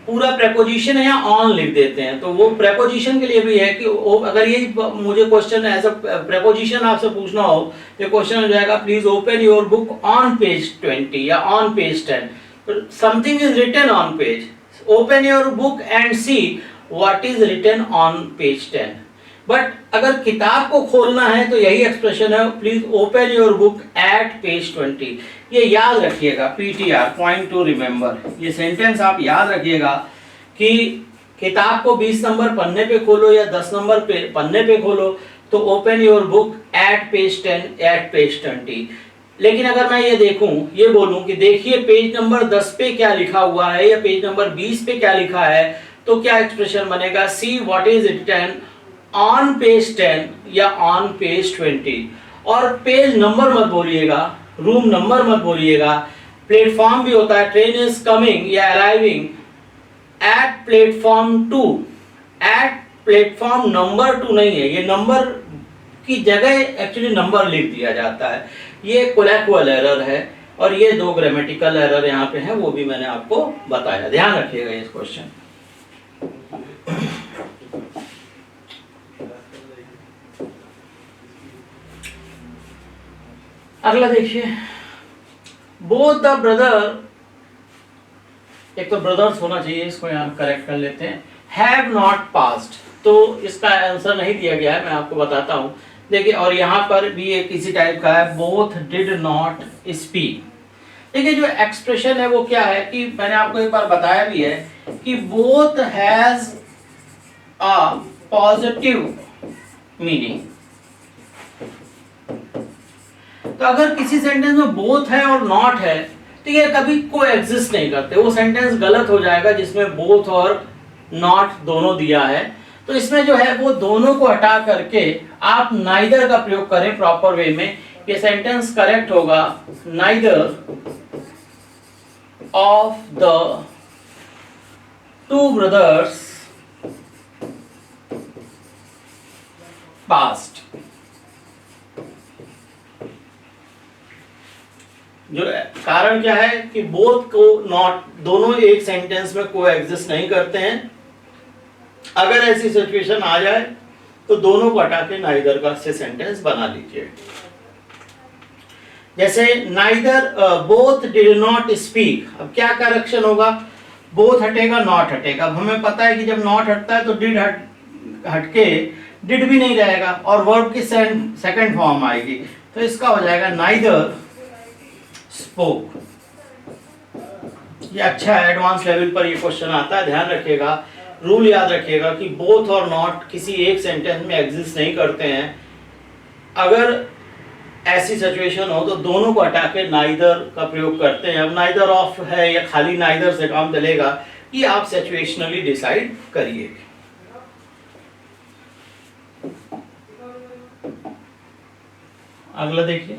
A: पूरा प्रेपोजिशन है या ऑन लिख देते हैं, तो वो प्रेपोजिशन के लिए भी है कि अगर ये मुझे क्वेश्चन एज अ प्रेपोजिशन आपसे पूछना हो तो क्वेश्चन हो जाएगा please open your book on page 20 या on page 10। Something is written on page, open your book and see what is written on page 10। But अगर किताब को खोलना है तो यही एक्सप्रेशन है please open your book at page 20। ये याद रखिएगा, पीटीआर, पॉइंट टू रिमेंबर, ये सेंटेंस आप याद रखिएगा कि किताब को 20 नंबर पन्ने पे खोलो या 10 नंबर पे पन्ने पे खोलो तो open your book at page 10 at page 20। लेकिन अगर मैं ये देखूं, ये बोलूं कि देखिए पेज नंबर 10 पे क्या लिखा हुआ है या पेज नंबर 20 पे क्या लिखा है, तो क्या एक्सप्रेशन बनेगा, see what is written on page 10 या ऑन पेज 20। और पेज नंबर मत बोलिएगा, रूम नंबर मत बोलिएगा, प्लेटफॉर्म भी होता है, ट्रेन इज कमिंग या arriving at platform 2, at platform number 2 नहीं है, ये नंबर की जगह एक्चुअली नंबर लिख दिया जाता है, ये कोलैक्वल एरर है। और ये दो ग्रामेटिकल एरर यहाँ पे हैं, वो भी मैंने आपको बताया, ध्यान रखिएगा इस क्वेश्चन। अगला देखिए, बोथ द ब्रदर, एक तो ब्रदर्स होना चाहिए, इसको यहाँ करेक्ट कर लेते हैं, हैव नॉट पास्ड, तो इसका आंसर नहीं दिया गया है, मैं आपको बताता हूँ। देखिए, और यहाँ पर भी एक इसी टाइप का है, बोथ डिड नॉट स्पीक। देखिए जो एक्सप्रेशन है वो क्या है कि मैंने आपको एक बार बताया भी है कि both has a positive meaning. तो अगर किसी सेंटेंस में बोथ है और नॉट है तो ये कभी को एग्जिस्ट नहीं करते, वो सेंटेंस गलत हो जाएगा जिसमें बोथ और नॉट दोनों दिया है। तो इसमें जो है वो दोनों को हटा करके आप नाइदर का प्रयोग करें प्रॉपर वे में, ये सेंटेंस करेक्ट होगा, neither of the two brothers past. जो कारण क्या है कि बोथ को नॉट दोनों एक सेंटेंस में को एग्जिस्ट नहीं करते हैं। अगर ऐसी सिचुएशन आ जाए तो दोनों को हटा के नाइदर का से सेंटेंस बना लीजिए। जैसे neither both did not speak, अब क्या करेक्शन होगा, बोथ हटेगा नॉट हटेगा। अब हमें पता है कि जब नॉट हटता है तो डिड हटके डिड भी नहीं रहेगा और वर्ब की सेकंड फॉर्म आएगी, तो इसका हो जाएगा नाइदर स्पोक। ये अच्छा है, एडवांस लेवल पर ये क्वेश्चन आता है, ध्यान रखिएगा, रूल याद रखिएगा कि बोथ और नॉट किसी एक सेंटेंस में एग्जिस्ट नहीं करते हैं। अगर ऐसी सिचुएशन हो तो दोनों को हटा के नाइदर का प्रयोग करते हैं। अब नाइदर ऑफ है या खाली नाइदर से काम चलेगा, ये आप सिचुएशनली डिसाइड करिए। अगला देखिए,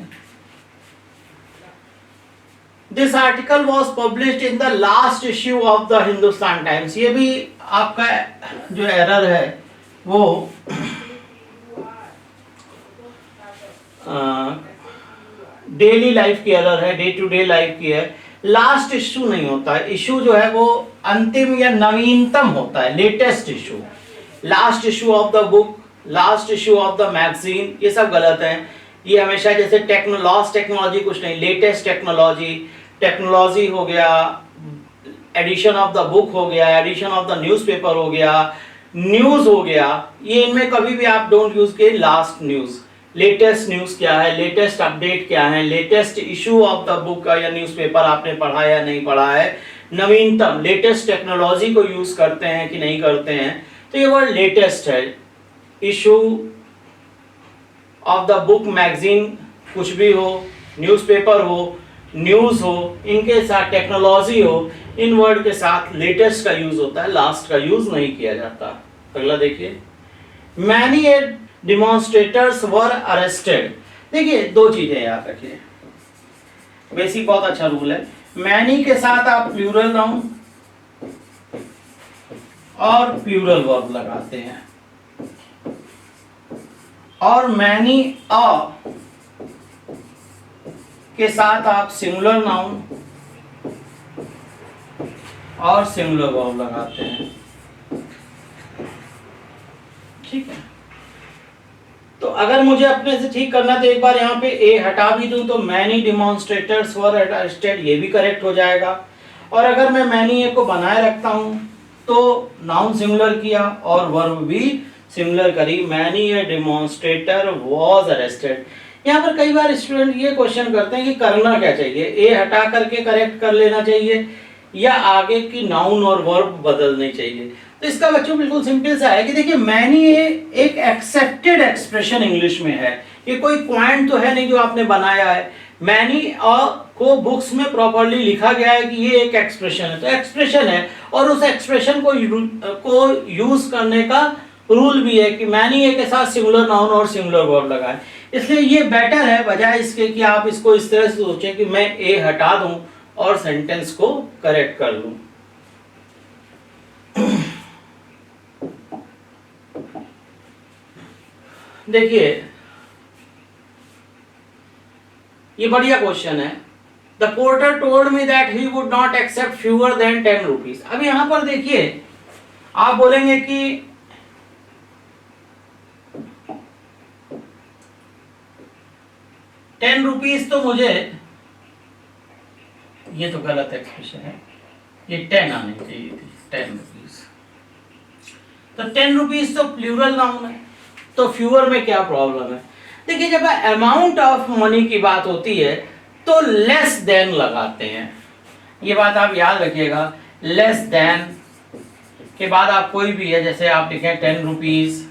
A: this article was published in the last issue of the Hindustan times. ये भी आपका जो एरर है वो डेली लाइफ की एरर है, डे टू डे लाइफ की है। लास्ट इश्यू नहीं होता है, इश्यू जो है वो अंतिम या नवीनतम होता है, latest issue. Last issue of the book, last issue of the magazine, ये सब गलत है। ये हमेशा जैसे लास्ट टेक्नोलॉजी कुछ नहीं, लेटेस्ट टेक्नोलॉजी, टेक्नोलॉजी हो गया, एडिशन ऑफ द बुक हो गया, एडिशन ऑफ द न्यूज़पेपर हो गया, न्यूज़ हो गया, ये इनमें कभी भी आप डोंट यूज के लास्ट न्यूज़। लेटेस्ट न्यूज़ क्या है, लेटेस्ट अपडेट क्या है, latest issue of the book या न्यूज़पेपर आपने पढ़ा या नहीं पढ़ा है, नवीनतम लेटेस्ट टेक्नोलॉजी को यूज करते हैं कि नहीं करते हैं, तो ये वर्ड लेटेस्ट है। Issue of the book, magazine, कुछ भी हो, न्यूज़पेपर हो, न्यूज़ हो, इनके साथ टेक्नोलॉजी हो, इन वर्ड के साथ लेटेस्ट का यूज होता है, लास्ट का यूज नहीं किया जाता। अगला देखिए, मैनी डेमोन्स्ट्रेटर्स वर अरेस्टेड। देखिए दो चीजें याद रखिए, बेसिक बहुत अच्छा रूल है। मैनी के साथ आप प्लूरल नाउन और प्लूरल वर्ब लगाते हैं, और मैनी अ के साथ आप सिंगुलर नाउन और सिंगुलर वर्ब लगाते हैं। ठीक है, तो अगर मुझे अपने से ठीक करना तो एक बार यहाँ पे ए हटा भी दूं तो मैनी डिमॉन्स्ट्रेटर्स वर अरेस्टेड, ये भी करेक्ट हो जाएगा। और अगर मैं मैनी ए को बनाए रखता हूं तो नाउन सिंगुलर किया और वर्ब भी सिंगुलर करी, many a demonstrator was arrested. यहाँ पर कई बार स्टूडेंट ये क्वेश्चन करते हैं कि करना क्या चाहिए, ए हटा करके करेक्ट कर लेना चाहिए या आगे की नाउन और वर्ब बदलनी चाहिए। तो इसका बच्चों बिल्कुल सिंपल सा है कि देखिए मैनी एक एक्सेप्टेड एक्सप्रेशन इंग्लिश में है, ये कोई पॉइंट तो है नहीं जो आपने बनाया है। मैनी को बुक्स में प्रॉपर्ली लिखा गया है कि ये एक एक्सप्रेशन है, तो एक्सप्रेशन है और उस एक्सप्रेशन को यूज करने का रूल भी है कि मैनी ए के साथ सिंगुलर नाउन और सिंगुलर वर्ब लगाएं। इसलिए ये बेटर है बजाय इसके कि आप इसको इस तरह से सोचें कि मैं ए हटा दूं और सेंटेंस को करेक्ट कर लूं। देखिए ये बढ़िया क्वेश्चन है। The porter told me that he would not accept fewer than 10 rupees. अब यहां पर देखिए आप बोलेंगे कि 10 रुपीज तो मुझे, ये तो गलत एक्सप्रेशन है, ये 10 आनी चाहिए थी, 10 रुपीज। तो 10 रुपीज तो प्लूरल नाउन है, तो फ्यूअर में क्या प्रॉब्लम है। देखिए जब अमाउंट ऑफ मनी की बात होती है तो लेस देन लगाते हैं, ये बात आप याद रखिएगा। लेस देन के बाद आप कोई भी है, जैसे आप लिखें 10 रुपीज,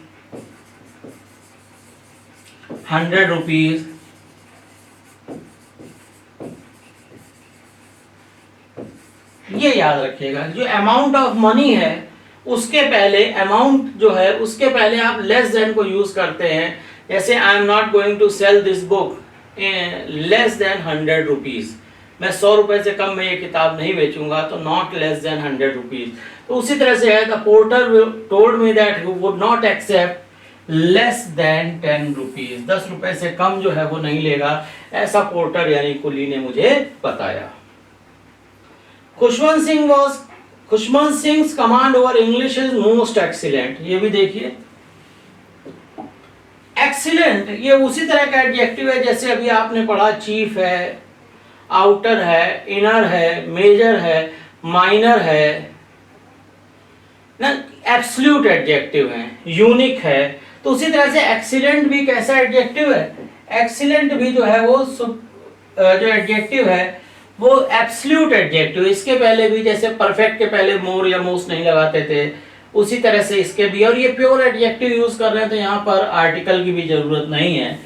A: 100 रुपीज, ये याद रखिएगा। जो अमाउंट ऑफ मनी है उसके पहले, अमाउंट जो है उसके पहले आप लेस देन को यूज करते हैं। जैसे I am not going to sell this book less than 100 rupees, मैं 100 रुपए से कम में ये किताब नहीं बेचूंगा, तो नॉट लेस देन 100 रुपीज। तो उसी तरह से है, the porter told me that he would not accept less than 10 rupees, 10 रुपए से कम जो है वो नहीं लेगा, ऐसा पोर्टर यानी कुली ने मुझे बताया। Khushwant Singh command over English is most excellent, ये भी देखिए एक्सीलेंट ये उसी तरह का एडजेक्टिव है जैसे अभी आपने पढ़ा चीफ है, आउटर है, इनर है, मेजर है, माइनर है ना, एब्सोल्यूट एडजेक्टिव है, यूनिक है। तो उसी तरह से एक्सीलेंट भी कैसा एडजेक्टिव है, एक्सीलेंट भी जो है वो जो एडजेक्टिव है वो एब्सोल्यूट एडजेक्टिव। इसके पहले भी जैसे परफेक्ट के पहले मोर या मोस्ट नहीं लगाते थे, उसी तरह से इसके भी, और ये प्योर एडजेक्टिव यूज कर रहे हैं तो यहाँ पर आर्टिकल की भी जरूरत नहीं है।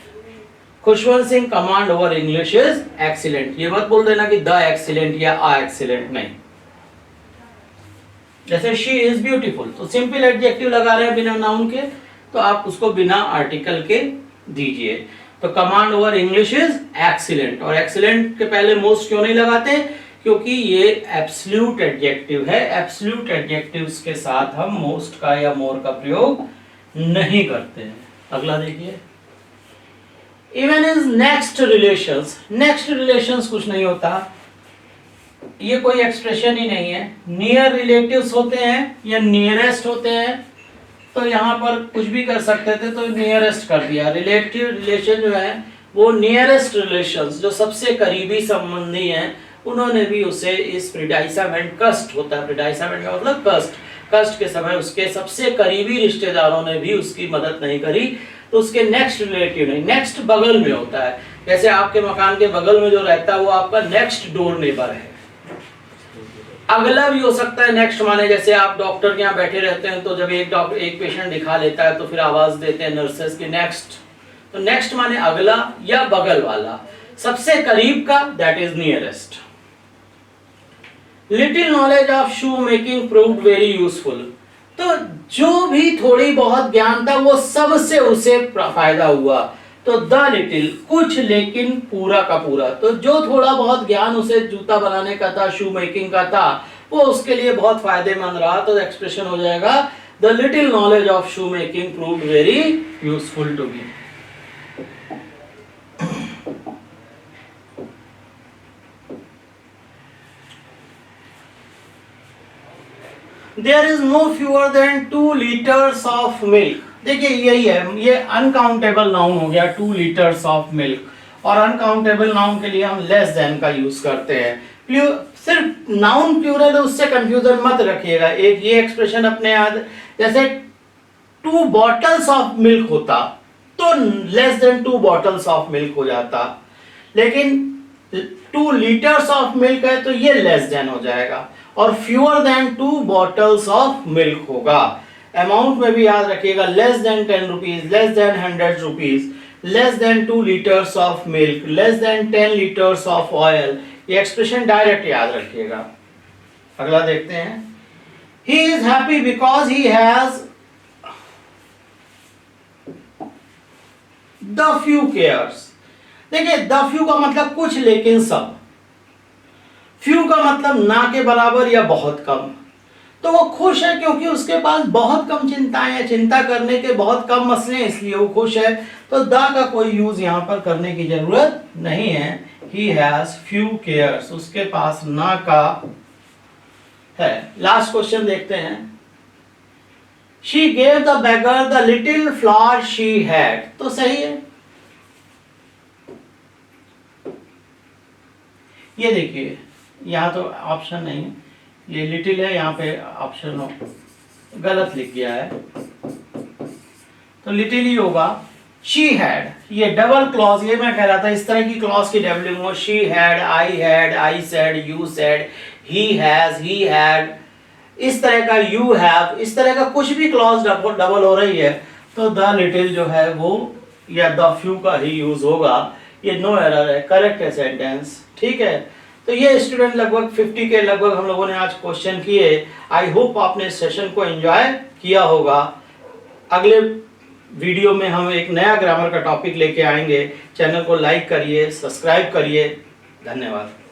A: Khushwant Singh command over English is excellent, ये मत बोल देना कि द एक्सीलेंट या आ एक्सीलेंट, नहीं। जैसे शी इज ब्यूटीफुल, तो सिंपल एडजेक्टिव लगा रहे हैं बिना नाउन के, तो आप उसको बिना आर्टिकल के दीजिए। तो command over English is excellent, और एक्सीलेंट के पहले मोस्ट क्यों नहीं लगाते, क्योंकि ये एब्सोल्यूट एडजेक्टिव है। एब्सोल्यूट एडजेक्टिव्स के साथ हम मोस्ट का या मोर का प्रयोग नहीं करते हैं। अगला देखिए, even is next relations. Next relations कुछ नहीं होता, ये कोई एक्सप्रेशन ही नहीं है। नियर रिलेटिव्स होते हैं या नियरेस्ट होते हैं, तो यहाँ पर कुछ भी कर सकते थे, तो नियरेस्ट कर दिया। रिलेटिव रिलेशन जो है वो नियरेस्ट रिलेशंस, जो सबसे करीबी संबंधी हैं, उन्होंने भी उसे इस प्रीडाइसामेंट कस्ट होता है, प्रीडाइसामेंट का मतलब कस्ट, कस्ट के समय उसके सबसे करीबी रिश्तेदारों ने भी उसकी मदद नहीं करी, तो उसके नेक्स्ट रिलेटिव नहीं, नेक्स्ट बगल में होता है। जैसे आपके मकान के बगल में जो रहता है वो आपका नेक्स्ट डोर नेबर है। अगला भी हो सकता है नेक्स्ट, माने जैसे आप डॉक्टर के यहाँ बैठे रहते हैं, तो जब एक पेशेंट दिखा लेता है तो फिर आवाज देते हैं नर्सेस की नेक्स्ट, तो नेक्स्ट माने अगला या बगल वाला, सबसे करीब का, that is nearest. Little knowledge of shoe making proved very useful, तो जो भी थोड़ी बहुत ज्ञान था वो सबसे उसे फायदा हुआ। तो द लिटिल, कुछ लेकिन पूरा का पूरा, तो जो थोड़ा बहुत ज्ञान उसे जूता बनाने का था, शू मेकिंग का था, वो उसके लिए बहुत फायदेमंद रहा। तो एक्सप्रेशन हो जाएगा the little knowledge of shoe making proved very useful to me. There is no fewer than 2 litres of milk. देखिए यही है, ये अनकाउंटेबल नाउन हो गया 2 लीटर्स ऑफ मिल्क, और अनकाउंटेबल नाउन के लिए हम लेस देन का यूज करते हैं। सिर्फ नाउन प्लूरल है उससे कंफ्यूजन मत रखिएगा। एक ये एक्सप्रेशन अपने याद, जैसे 2 बॉटल्स ऑफ मिल्क होता तो less than 2 bottles of milk हो जाता, लेकिन 2 लीटर्स ऑफ मिल्क है तो ये लेस देन हो जाएगा, और fewer than 2 bottles of milk होगा। अमाउंट में भी याद रखिएगा, less than 10 rupees, less than 100 rupees, less than 2 litres of milk, less than 10 litres of oil. ये एक्सप्रेशन डायरेक्ट याद रखिएगा। अगला देखते हैं, he is happy because he has the few cares. देखिए द फ्यू का मतलब कुछ लेकिन सब, फ्यू का मतलब ना के बराबर या बहुत कम। तो वो खुश है क्योंकि उसके पास बहुत कम चिंताएं हैं, चिंता करने के बहुत कम मसले हैं, इसलिए वो खुश है। तो द का कोई यूज यहां पर करने की जरूरत नहीं है। ही हैज फ्यू केयर्स, उसके पास ना का है। लास्ट क्वेश्चन देखते हैं, she gave the beggar the little flower she had. तो सही है। ये देखिए यहां तो ऑप्शन नहीं है, ये लिटिल है, यहाँ पे ऑप्शन गलत लिख गया है, तो लिटिल ही होगा। शी हैड, ये डबल क्लॉज, ये मैं कह रहा था इस तरह की क्लॉज की डबलिंग हो। She had, I said, you said, he has, he had, इस तरह का यू हैव, इस तरह का कुछ भी क्लॉज डबल हो रही है तो द लिटिल जो है वो या द फ्यू का ही यूज होगा। ये नो एरर है, करेक्ट है सेंटेंस। ठीक है, तो ये स्टूडेंट लगभग 50 के लगभग हम लोगों ने आज क्वेश्चन किए। आई होप आपने इस सेशन को एंजॉय किया होगा। अगले वीडियो में हम एक नया ग्रामर का टॉपिक लेके आएंगे। चैनल को लाइक करिए, सब्सक्राइब करिए। धन्यवाद।